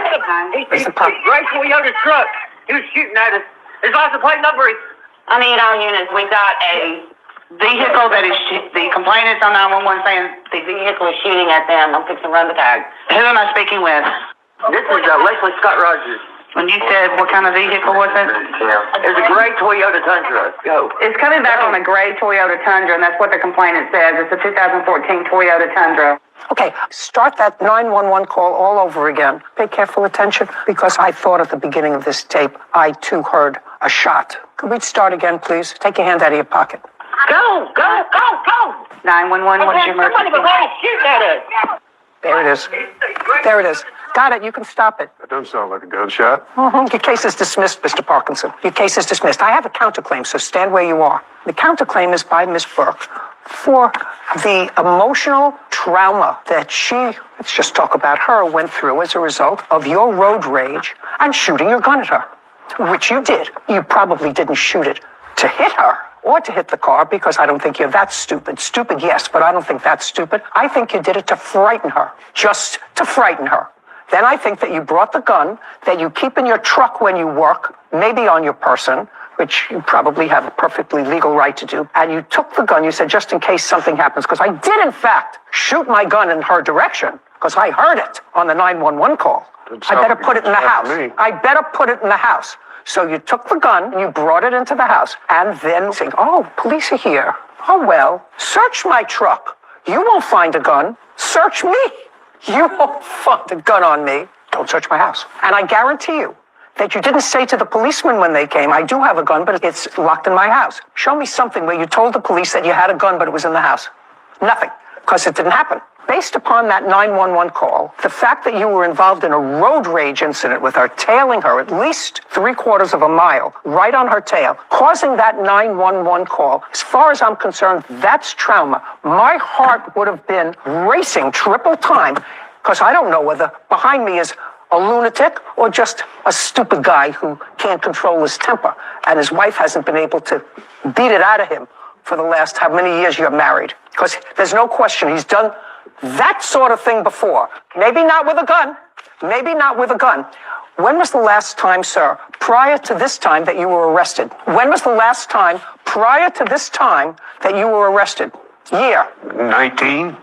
It's a pop. Right Toyota truck. He was shooting at us. His license plate number is... I need all units. We got a vehicle that is... The complainant's on 911 saying the vehicle is shooting at them. I'm fixing to run the tag. Who am I speaking with? This is Leslie Scott Rogers. When you said what kind of vehicle was it? It's a gray Toyota Tundra. Go. It's coming back on a gray Toyota Tundra, and that's what the complainant says. It's a 2014 Toyota Tundra. Okay, start that 911 call all over again. Pay careful attention, because I thought at the beginning of this tape, I too heard a shot. Could we start again, please? Take your hand out of your pocket. Go! 911, what's your emergency? Somebody was all shooting at us. There it is. There it is. Got it. You can stop it. That doesn't sound like a gunshot. Mm-hmm. Your case is dismissed, Mr. Parkinson. Your case is dismissed. I have a counterclaim, so stand where you are. The counterclaim is by Miss Burke for the emotional trauma that she, let's just talk about her, went through as a result of your road rage and shooting your gun at her, which you did. You probably didn't shoot it to hit her or to hit the car, because I don't think you're that stupid. Stupid, yes, but I don't think that's stupid. I think you did it to frighten her, just to frighten her. Then I think that you brought the gun that you keep in your truck when you work, maybe on your person, which you probably have a perfectly legal right to do, and you took the gun, you said, just in case something happens, because I did, in fact, shoot my gun in her direction, because I heard it on the 911 call. I better put it in the house. I better put it in the house. So you took the gun, you brought it into the house, and then saying, oh, police are here. Oh, well, search my truck. You won't find a gun. Search me. You won't find a gun on me. Don't search my house. And I guarantee you that you didn't say to the policemen when they came, I do have a gun, but it's locked in my house. Show me something where you told the police that you had a gun, but it was in the house. Nothing, because it didn't happen. Based upon that 911 call, the fact that you were involved in a road rage incident with her, tailing her at least 3/4 of a mile, right on her tail, causing that 911 call, as far as I'm concerned, that's trauma. My heart would have been racing triple time, because I don't know whether behind me is a lunatic or just a stupid guy who can't control his temper, and his wife hasn't been able to beat it out of him for the last how many years you're married. Because there's no question he's done that sort of thing before. Maybe not with a gun. Maybe not with a gun. When was the last time, sir, prior to this time that you were arrested? When was the last time prior to this time that you were arrested? Year. 19.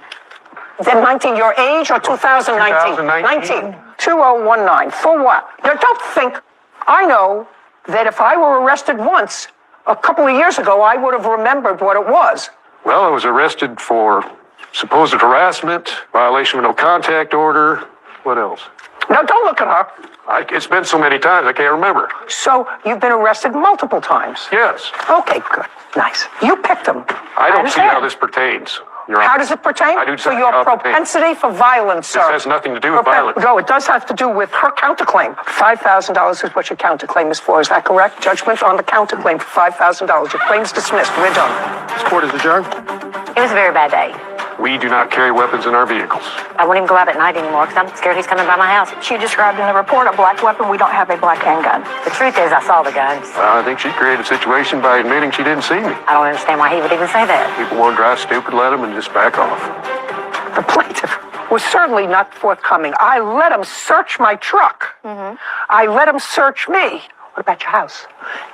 Then 19, your age or 2019? 2019. 2019. For what? Now, don't think. I know that if I were arrested once, a couple of years ago, I would have remembered what it was. Well, I was arrested for supposed harassment, violation of no contact order. What else? Now, don't look at her. It's been so many times, I can't remember. So, you've been arrested multiple times? Yes. Okay, good. Nice. You picked them. I don't see how this pertains. Your Honor. How does it pertain? I do to your propensity for violence, sir. This has nothing to do with violence. No, it does have to do with her counterclaim. $5,000 is what your counterclaim is for. Is that correct? Judgment on the counterclaim for $5,000. Your claim's dismissed. We're done. This court is adjourned. It was a very bad day. We do not carry weapons in our vehicles. I won't even go out at night anymore because I'm scared he's coming by my house. She described in the report a black weapon. We don't have a black handgun. The truth is, I saw the guns. I think she created a situation by admitting she didn't see me. I don't understand why he would even say that. People want to drive stupid, let them and just back off. The plaintiff was certainly not forthcoming. I let him search my truck. I let him search me. What about your house?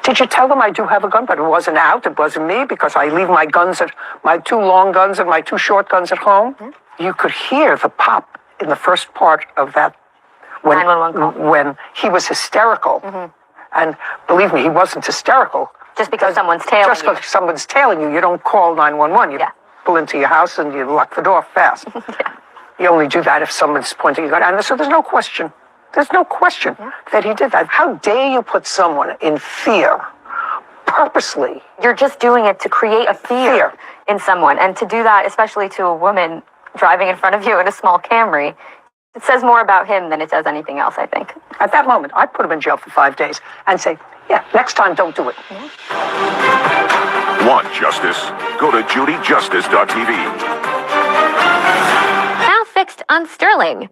Did you tell them I do have a gun, but it wasn't out? It wasn't me because I leave my guns at my 2 long guns and my 2 short guns at home? You could hear the pop in the first part of that when he was hysterical. And believe me, he wasn't hysterical. Just because someone's tailing Just because someone's tailing you don't call 911. You pull into your house and you lock the door fast. You only do that if someone's pointing a gun. And so there's no question. There's no question that he did that. How dare you put someone in fear purposely? You're just doing it to create a fear in someone. And to do that, especially to a woman driving in front of you in a small Camry, it says more about him than it does anything else, I think. At that moment, I'd put him in jail for 5 days and say, yeah, next time, don't do it. Want justice? Go to judyjustice.tv. Now fixed on Sterling.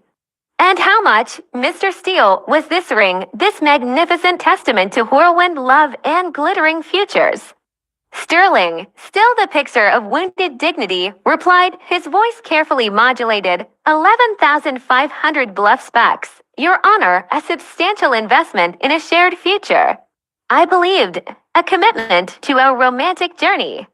And how much, Mr. Steele, was this ring, this magnificent testament to whirlwind love and glittering futures? Sterling, still the picture of wounded dignity, replied, his voice carefully modulated, 11,500 bluff specs. Your Honor, a substantial investment in a shared future. I believed, a commitment to a romantic journey.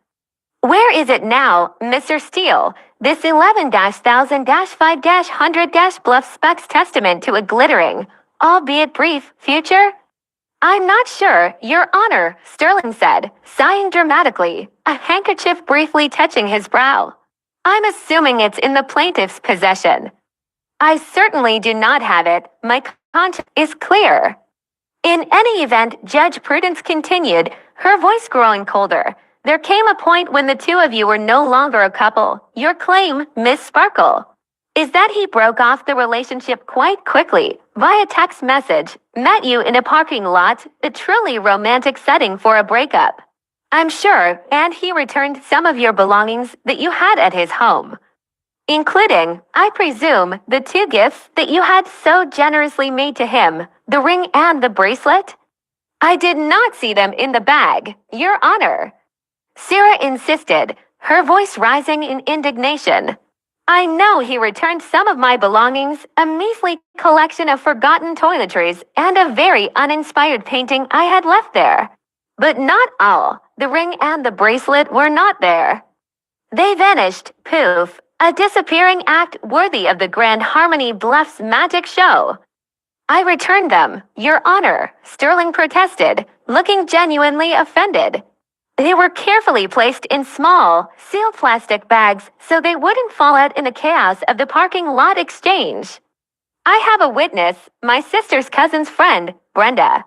Where is it now, Mr. Steele? This 11-1000-5-100- bluff specs testament to a glittering, albeit brief, future? I'm not sure, Your Honor, Sterling said, sighing dramatically, a handkerchief briefly touching his brow. I'm assuming it's in the plaintiff's possession. I certainly do not have it. My conscience is clear. In any event, Judge Prudence continued, her voice growing colder. There came a point when the two of you were no longer a couple. Your claim, Miss Sparkle, is that he broke off the relationship quite quickly, via text message, met you in a parking lot, a truly romantic setting for a breakup. I'm sure, and he returned some of your belongings that you had at his home, including, I presume, the 2 gifts that you had so generously made to him, the ring and the bracelet? I did not see them in the bag, Your Honor. Sarah insisted, her voice rising in indignation. I know he returned some of my belongings, a measly collection of forgotten toiletries, and a very uninspired painting I had left there. But not all. The ring and the bracelet were not there. They vanished, poof, a disappearing act worthy of the Grand Harmony Bluffs magic show. I returned them, Your Honor, Sterling protested, looking genuinely offended. They were carefully placed in small, sealed plastic bags so they wouldn't fall out in the chaos of the parking lot exchange. I have a witness, my sister's cousin's friend, Brenda,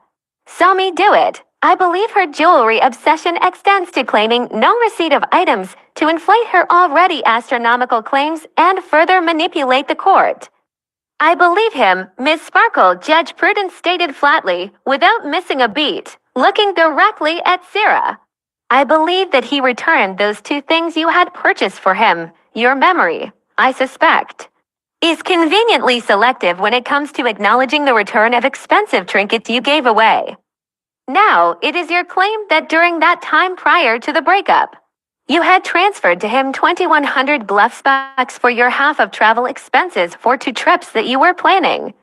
saw me do it. I believe her jewelry obsession extends to claiming no receipt of items to inflate her already astronomical claims and further manipulate the court. I believe him, Miss Sparkle, Judge Prudence stated flatly, without missing a beat, looking directly at Sarah. I believe that he returned those two things you had purchased for him. Your memory, I suspect, is conveniently selective when it comes to acknowledging the return of expensive trinkets you gave away. Now, it is your claim that during that time prior to the breakup, you had transferred to him 2,100 bluff bucks for your half of travel expenses for 2 trips that you were planning.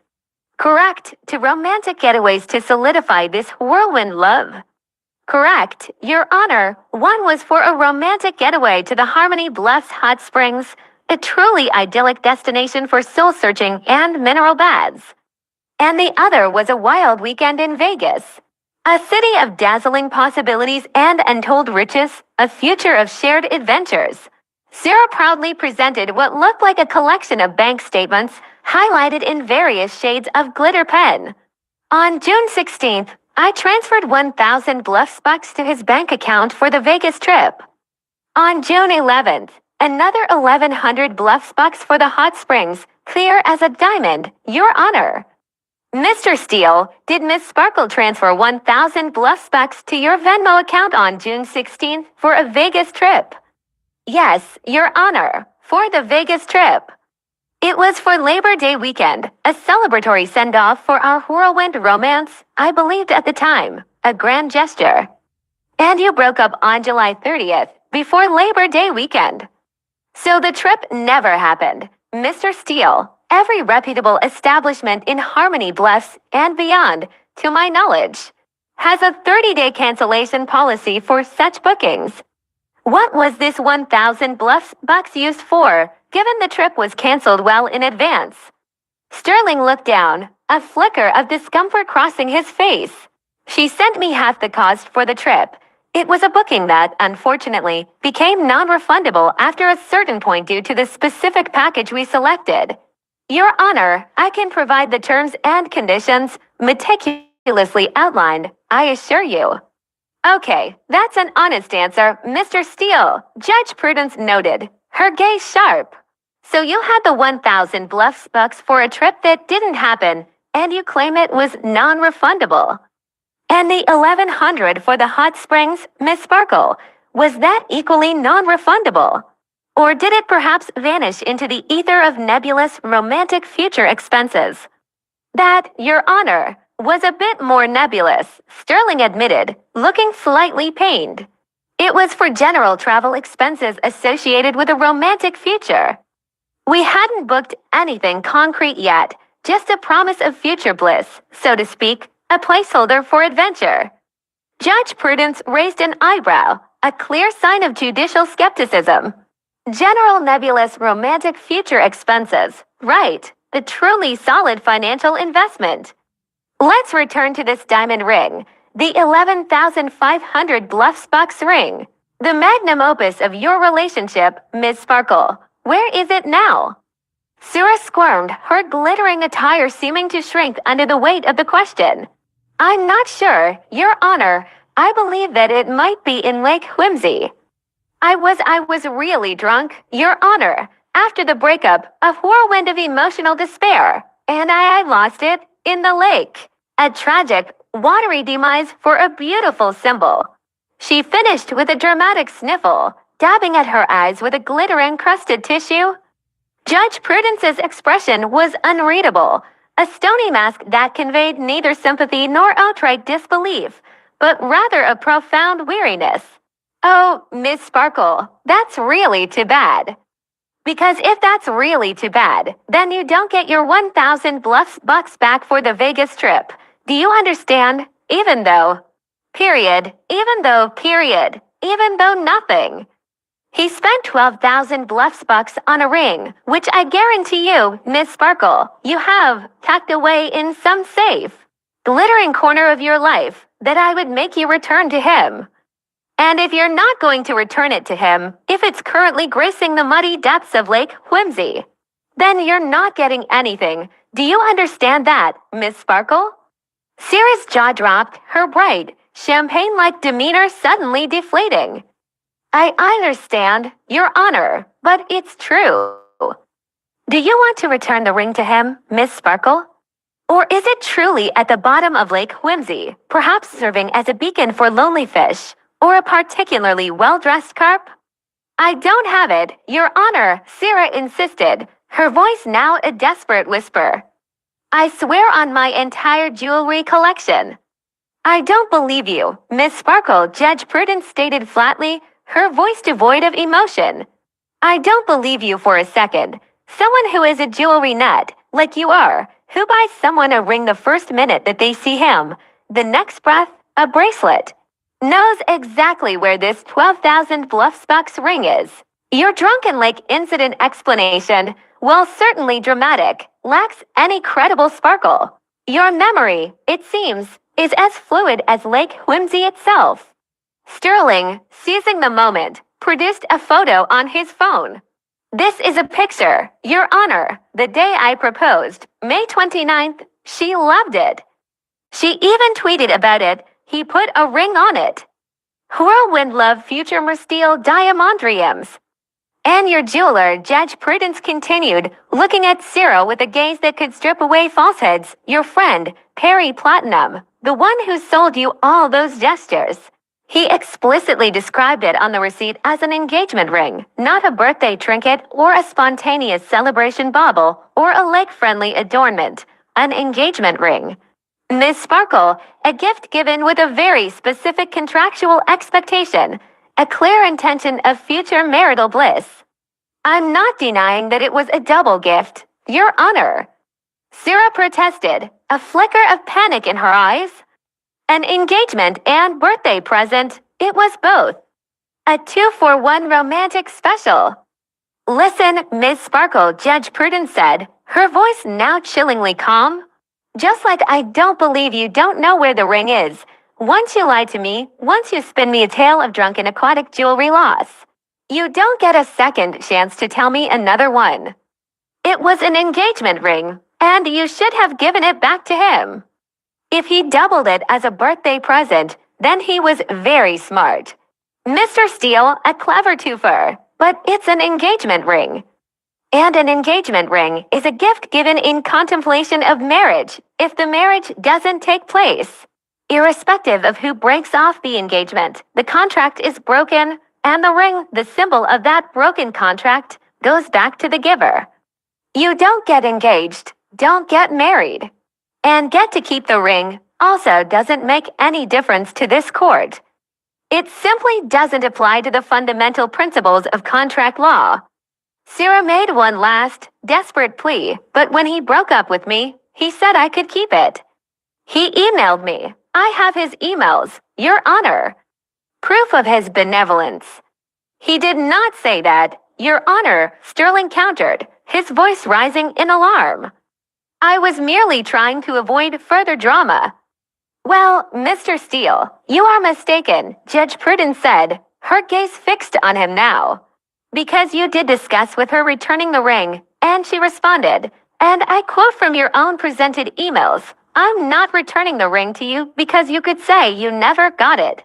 Correct, to romantic getaways to solidify this whirlwind love. Correct, Your Honor. One was for a romantic getaway to the Harmony Bluffs Hot Springs, a truly idyllic destination for soul searching and mineral baths. And the other was a wild weekend in Vegas. A city of dazzling possibilities and untold riches, a future of shared adventures. Sarah proudly presented what looked like a collection of bank statements highlighted in various shades of glitter pen. On June 16th, I transferred 1,000 bluff bucks to his bank account for the Vegas trip. On June 11th, another 1,100 bluff bucks for the hot springs, clear as a diamond, Your Honor. Mr. Steele, did Miss Sparkle transfer 1,000 bluff bucks to your Venmo account on June 16th for a Vegas trip? Yes, Your Honor, for the Vegas trip. It was for Labor Day weekend, a celebratory send-off for our whirlwind romance, I believed at the time, a grand gesture. And you broke up on July 30th, before Labor Day weekend. So the trip never happened. Mr. Steele, every reputable establishment in Harmony Bluffs and beyond, to my knowledge, has a 30-day cancellation policy for such bookings. What was this 1,000 bucks used for, given the trip was canceled well in advance? Sterling looked down, a flicker of discomfort crossing his face. She sent me half the cost for the trip. It was a booking that, unfortunately, became non-refundable after a certain point due to the specific package we selected. Your Honor, I can provide the terms and conditions meticulously outlined, I assure you. Okay, that's an honest answer, Mr. Steele, Judge Prudence noted, her gaze sharp. So you had the 1,000 bluff bucks for a trip that didn't happen, and you claim it was non-refundable. And the 1,100 for the hot springs, Miss Sparkle, was that equally non-refundable? Or did it perhaps vanish into the ether of nebulous romantic future expenses? That, Your Honor, was a bit more nebulous, Sterling admitted, looking slightly pained. It was for general travel expenses associated with a romantic future. We hadn't booked anything concrete yet, just a promise of future bliss, so to speak, a placeholder for adventure. Judge Prudence raised an eyebrow, a clear sign of judicial skepticism. General nebulous romantic future expenses, right, the truly solid financial investment. Let's return to this diamond ring, the 11,500 bluff bucks ring, the magnum opus of your relationship, Miss Sparkle. Where is it now? Sarah squirmed, her glittering attire seeming to shrink under the weight of the question. I'm not sure, Your Honor. I believe that it might be in Lake Whimsy. I was really drunk, Your Honor, after the breakup, a whirlwind of emotional despair, and I lost it in the lake. A tragic, watery demise for a beautiful symbol. She finished with a dramatic sniffle, dabbing at her eyes with a glitter-encrusted tissue. Judge Prudence's expression was unreadable, a stony mask that conveyed neither sympathy nor outright disbelief, but rather a profound weariness. Oh, Miss Sparkle, that's really too bad. Because if that's really too bad, then you don't get your 1,000 bucks back for the Vegas trip. Do you understand? Even though nothing. He spent 12,000 bucks on a ring, which I guarantee you, Miss Sparkle, you have tucked away in some safe, glittering corner of your life that I would make you return to him. And if you're not going to return it to him, if it's currently gracing the muddy depths of Lake Whimsy, then you're not getting anything. Do you understand that, Miss Sparkle? Sarah's jaw dropped, her bright, champagne-like demeanor suddenly deflating. I understand, Your Honor, but it's true. Do you want to return the ring to him, Miss Sparkle? Or is it truly at the bottom of Lake Whimsy, perhaps serving as a beacon for lonely fish, or a particularly well-dressed carp? I don't have it, Your Honor, Sarah insisted, her voice now a desperate whisper. I swear on my entire jewelry collection. I don't believe you, Miss Sparkle, Judge Prudence stated flatly, her voice devoid of emotion. I don't believe you for a second. Someone who is a jewelry nut, like you are, who buys someone a ring the first minute that they see him, the next breath, a bracelet, knows exactly where this 12,000 bluff-bucks ring is. Your drunken lake incident explanation, while certainly dramatic, lacks any credible sparkle. Your memory, it seems, is as fluid as Lake Whimsy itself. Sterling, seizing the moment, produced a photo on his phone. This is a picture, Your Honor, the day I proposed, May 29th. She loved it. She even tweeted about it. He put a ring on it. Whirlwind love future Mersteel diamondriums. And your jeweler, Judge Prudence continued, looking at Cyril with a gaze that could strip away falsehoods. Your friend, Perry Platinum, the one who sold you all those gestures. He explicitly described it on the receipt as an engagement ring, not a birthday trinket or a spontaneous celebration bauble or a lake-friendly adornment, an engagement ring. Miss Sparkle, a gift given with a very specific contractual expectation, a clear intention of future marital bliss. I'm not denying that it was a double gift, Your Honor. Sarah protested, a flicker of panic in her eyes. An engagement and birthday present, it was both. A 2-for-1 romantic special. Listen, Miss Sparkle, Judge Prudence said, her voice now chillingly calm. Just like I don't believe you don't know where the ring is. Once you lie to me, once you spin me a tale of drunken aquatic jewelry loss, you don't get a second chance to tell me another one. It was an engagement ring, and you should have given it back to him. If he doubled it as a birthday present, then he was very smart. Mr. Steele, a clever twofer, but it's an engagement ring. And an engagement ring is a gift given in contemplation of marriage if the marriage doesn't take place. Irrespective of who breaks off the engagement, the contract is broken, and the ring, the symbol of that broken contract, goes back to the giver. You don't get engaged, don't get married. And get to keep the ring also doesn't make any difference to this court. It simply doesn't apply to the fundamental principles of contract law. Sarah made one last, desperate plea, but when he broke up with me, he said I could keep it. He emailed me. I have his emails, Your Honor. Proof of his benevolence. He did not say that, Your Honor, Sterling countered, his voice rising in alarm. I was merely trying to avoid further drama. Well, Mr. Steele, you are mistaken, Judge Prudence said, her gaze fixed on him now. Because you did discuss with her returning the ring, and she responded, and I quote from your own presented emails, I'm not returning the ring to you because you could say you never got it.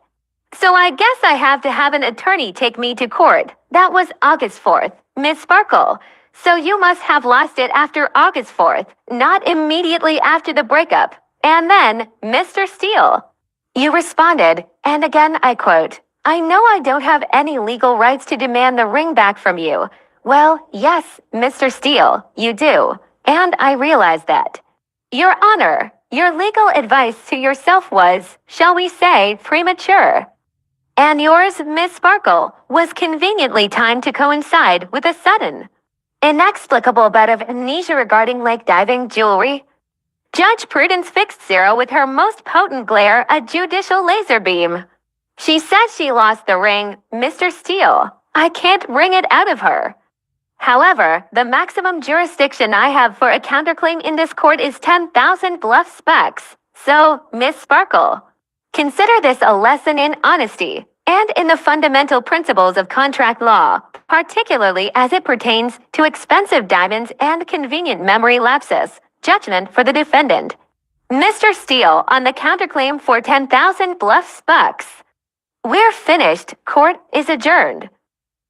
So I guess I have to have an attorney take me to court. That was August 4th, Miss Sparkle. So you must have lost it after August 4th, not immediately after the breakup. And then, Mr. Steele. You responded, and again I quote, I know I don't have any legal rights to demand the ring back from you. Well, yes, Mr. Steele, you do. And I realize that. Your Honor, your legal advice to yourself was, shall we say, premature. And yours, Miss Sparkle, was conveniently timed to coincide with a sudden, inexplicable bout of amnesia regarding lake diving jewelry. Judge Prudence fixed Sarah with her most potent glare, a judicial laser beam. She said she lost the ring, Mr. Steele. I can't wring it out of her. However, the maximum jurisdiction I have for a counterclaim in this court is 10,000 bluff bucks. So, Miss Sparkle, consider this a lesson in honesty and in the fundamental principles of contract law, particularly as it pertains to expensive diamonds and convenient memory lapses. Judgment for the defendant. Mr. Steele on the counterclaim for 10,000 bluffs bucks. We're finished. Court is adjourned.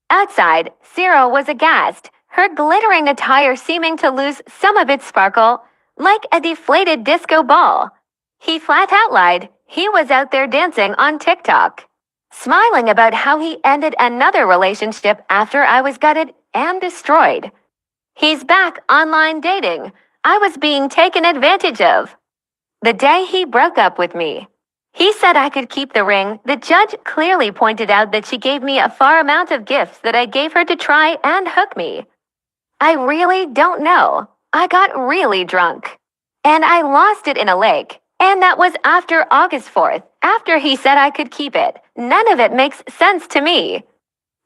Outside, Sarah was aghast, her glittering attire seeming to lose some of its sparkle, like a deflated disco ball. He flat out lied. He was out there dancing on TikTok, smiling about how he ended another relationship after I was gutted and destroyed. He's back online dating. I was being taken advantage of. The day he broke up with me, he said I could keep the ring. The judge clearly pointed out that she gave me a far amount of gifts that I gave her to try and hook me. I really don't know. I got really drunk, and I lost it in a lake. And that was after August 4th, after he said I could keep it. None of it makes sense to me.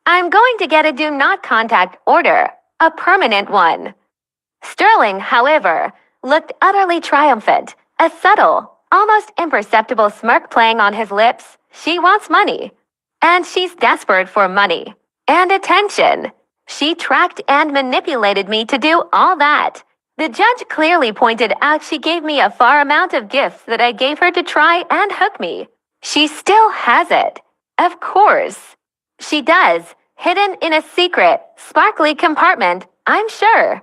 I'm going to get a do not contact order, a permanent one. Sterling, however, looked utterly triumphant, a subtle, almost imperceptible smirk playing on his lips. She wants money, and she's desperate for money and attention. She tracked and manipulated me to do all that. The judge clearly pointed out she gave me a far amount of gifts that I gave her to try and hook me. She still has it. Of course. She does, hidden in a secret, sparkly compartment, I'm sure.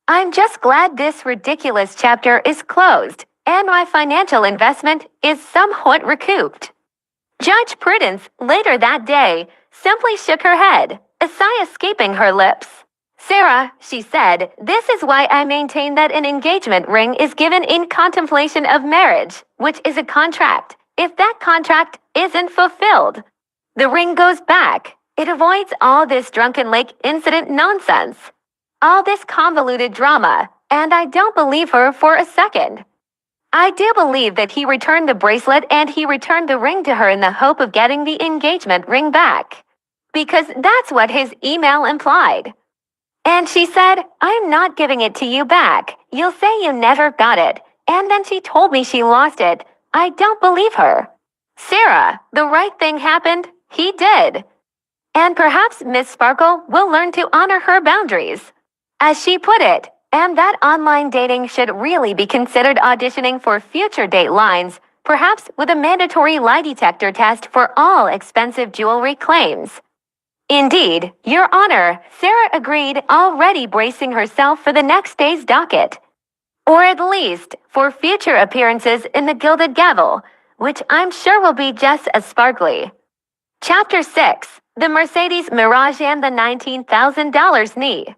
I'm just glad this ridiculous chapter is closed, and my financial investment is somewhat recouped. Judge Prudence, later that day, simply shook her head, a sigh escaping her lips. Sarah, she said, this is why I maintain that an engagement ring is given in contemplation of marriage, which is a contract. If that contract isn't fulfilled, the ring goes back. It avoids all this drunken lake incident nonsense, all this convoluted drama, and I don't believe her for a second. I do believe that he returned the bracelet and he returned the ring to her in the hope of getting the engagement ring back, because that's what his email implied. And she said, I'm not giving it to you back. You'll say you never got it. And then she told me she lost it. I don't believe her. Sarah, the right thing happened. He did. And perhaps Miss Sparkle will learn to honor her boundaries. As she put it, and that online dating should really be considered auditioning for future date lines, perhaps with a mandatory lie detector test for all expensive jewelry claims. Indeed, Your Honor, Sarah agreed, already bracing herself for the next day's docket. Or at least for future appearances in the Gilded Gavel, which I'm sure will be just as sparkly. Chapter 6, the Mercedes Mirage and the $19,000 knee.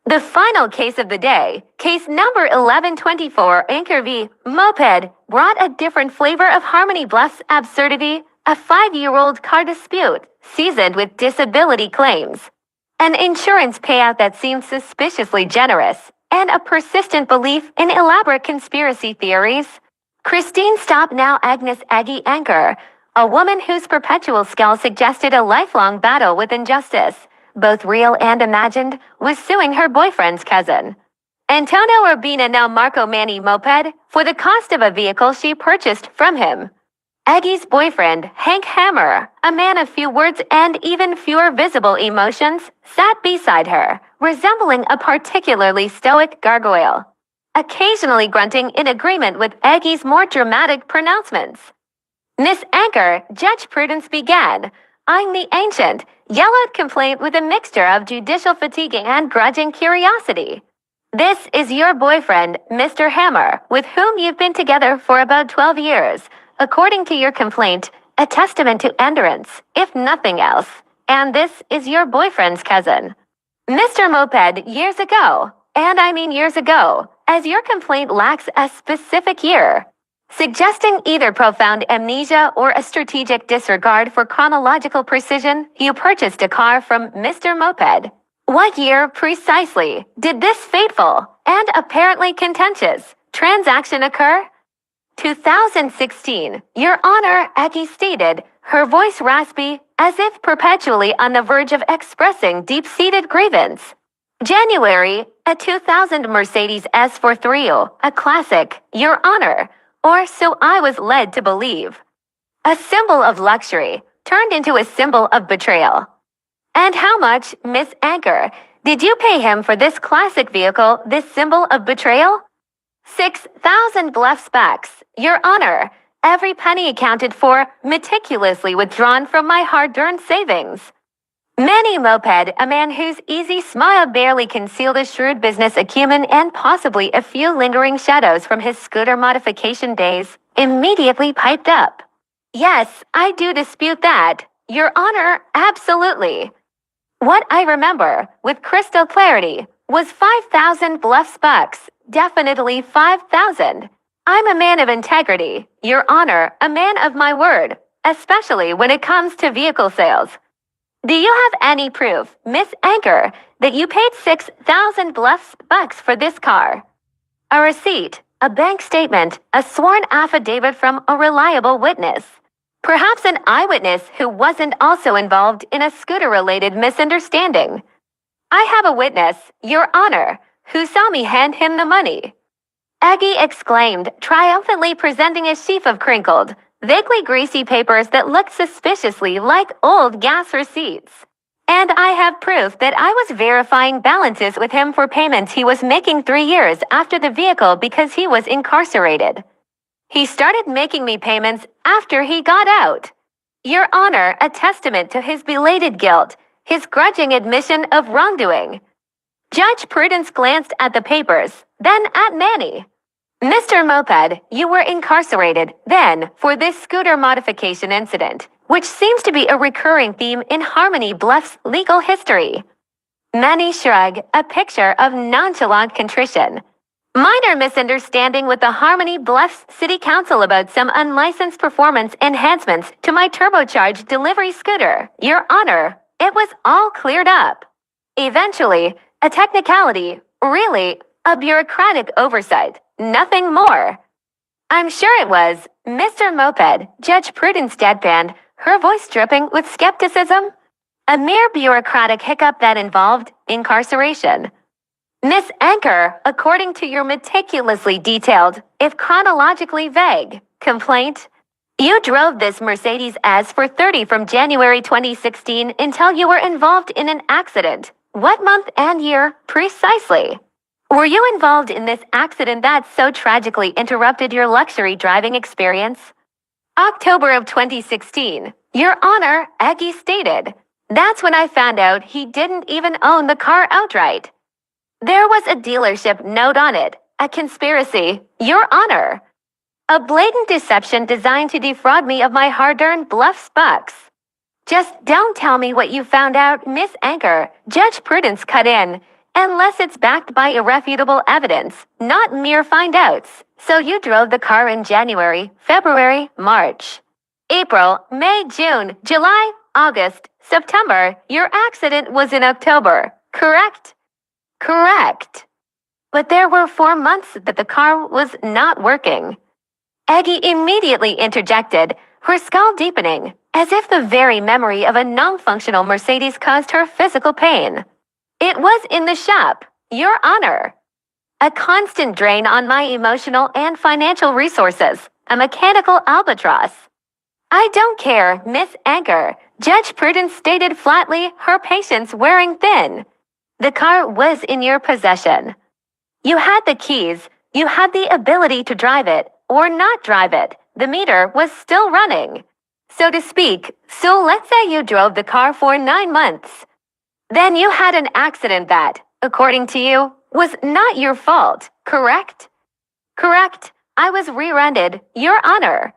The final case of the day, case number 1124, Anchor v. Moped, brought a different flavor of Harmony Bluff's absurdity, a 5-year-old car dispute, seasoned with disability claims, an insurance payout that seemed suspiciously generous, and a persistent belief in elaborate conspiracy theories. Christine stopped now Agnes Aggie Anchor, a woman whose perpetual scowl suggested a lifelong battle with injustice, both real and imagined, was suing her boyfriend's cousin. Antonio Urbina now Marco Manni Moped for the cost of a vehicle she purchased from him. Aggie's boyfriend, Hank Hammer, a man of few words and even fewer visible emotions, sat beside her, resembling a particularly stoic gargoyle, occasionally grunting in agreement with Aggie's more dramatic pronouncements. Miss Anchor, Judge Prudence began, eyeing the ancient, yellowed complaint with a mixture of judicial fatigue and grudging curiosity. This is your boyfriend, Mr. Hammer, with whom you've been together for about 12 years. According to your complaint, a testament to endurance, if nothing else. And this is your boyfriend's cousin. Mr. Moped, years ago, and I mean years ago, as your complaint lacks a specific year, suggesting either profound amnesia or a strategic disregard for chronological precision, you purchased a car from Mr. Moped. What year precisely did this fateful and apparently contentious transaction occur? 2016, Your Honor, Aggie stated, her voice raspy, as if perpetually on the verge of expressing deep-seated grievance. January, a 2000 Mercedes S4 a classic, Your Honor, or so I was led to believe. A symbol of luxury, turned into a symbol of betrayal. And how much, Miss Anchor, did you pay him for this classic vehicle, this symbol of betrayal? 6,000 bluff specs, Your Honor. Every penny accounted for, meticulously withdrawn from my hard-earned savings. Manny Moped, a man whose easy smile barely concealed a shrewd business acumen and possibly a few lingering shadows from his scooter modification days, immediately piped up. Yes, I do dispute that. Your Honor, absolutely. What I remember, with crystal clarity, was 5,000 bluff specs. Definitely 5,000. I'm a man of integrity, Your Honor, a man of my word, especially when it comes to vehicle sales. Do you have any proof, Miss Anchor, that you paid 6,000 bluff specs for this car? A receipt, a bank statement, a sworn affidavit from a reliable witness. Perhaps an eyewitness who wasn't also involved in a scooter-related misunderstanding. I have a witness, Your Honor, who saw me hand him the money. Aggie exclaimed, triumphantly presenting a sheaf of crinkled, vaguely greasy papers that looked suspiciously like old gas receipts. And I have proof that I was verifying balances with him for payments he was making 3 years after the vehicle because he was incarcerated. He started making me payments after he got out. Your Honor, a testament to his belated guilt, his grudging admission of wrongdoing. Judge Prudence glanced at the papers, then at Manny. Mr. Moped, you were incarcerated then for this scooter modification incident, which seems to be a recurring theme in Harmony Bluff's legal history. Manny shrugged, a picture of nonchalant contrition. Minor misunderstanding with the Harmony Bluffs City Council about some unlicensed performance enhancements to my turbocharged delivery scooter. Your Honor, it was all cleared up. Eventually, a technicality, really, a bureaucratic oversight, nothing more. I'm sure it was, Mr. Moped, Judge Prudence deadpanned, her voice dripping with skepticism. A mere bureaucratic hiccup that involved incarceration. Miss Anchor, according to your meticulously detailed, if chronologically vague, complaint, you drove this Mercedes S for 30 from January 2016 until you were involved in an accident. What month and year, precisely? Were you involved in this accident that so tragically interrupted your luxury driving experience? October of 2016. Your Honor, Aggie stated. That's when I found out he didn't even own the car outright. There was a dealership note on it, a conspiracy, Your Honor. A blatant deception designed to defraud me of my hard-earned bluff bucks. Just don't tell me what you found out, Miss Anchor. Judge Prudence cut in, unless it's backed by irrefutable evidence, not mere find-outs. So you drove the car in January, February, March, April, May, June, July, August, September. Your accident was in October, correct? Correct. But there were 4 months that the car was not working. Aggie immediately interjected, her skull deepening, as if the very memory of a non-functional Mercedes caused her physical pain. It was in the shop, Your Honor. A constant drain on my emotional and financial resources, a mechanical albatross. I don't care, Miss Anchor. Judge Prudence stated flatly, her patience wearing thin. The car was in your possession. You had the keys, you had the ability to drive it, or not drive it. The meter was still running, so to speak. So let's say you drove the car for 9 months. Then you had an accident that, according to you, was not your fault, correct? Correct. I was rear-ended, Your Honor.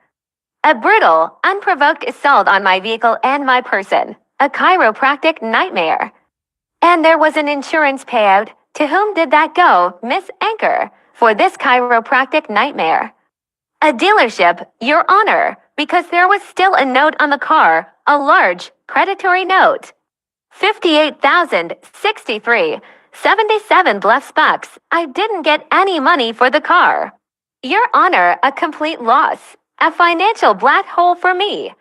A brutal, unprovoked assault on my vehicle and my person. A chiropractic nightmare. And there was an insurance payout. To whom did that go, Miss Anchor, for this chiropractic nightmare? A dealership, Your Honor, because there was still a note on the car, a large, predatory note. 58,063, 77 bluff bucks. I didn't get any money for the car. Your Honor, a complete loss, a financial black hole for me.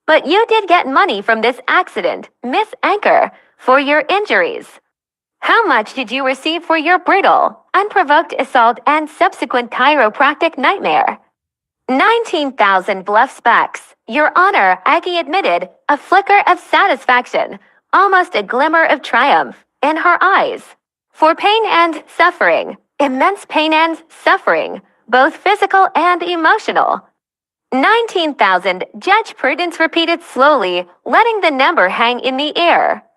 But you did get money from this accident, Miss Anchor, for your injuries. How much did you receive for your brutal, unprovoked assault and subsequent chiropractic nightmare? 19,000 bluff specs. Your Honor, Aggie admitted, a flicker of satisfaction, almost a glimmer of triumph, in her eyes. For pain and suffering, immense pain and suffering, both physical and emotional. 19,000, Judge Prudence repeated slowly, letting the number hang in the air.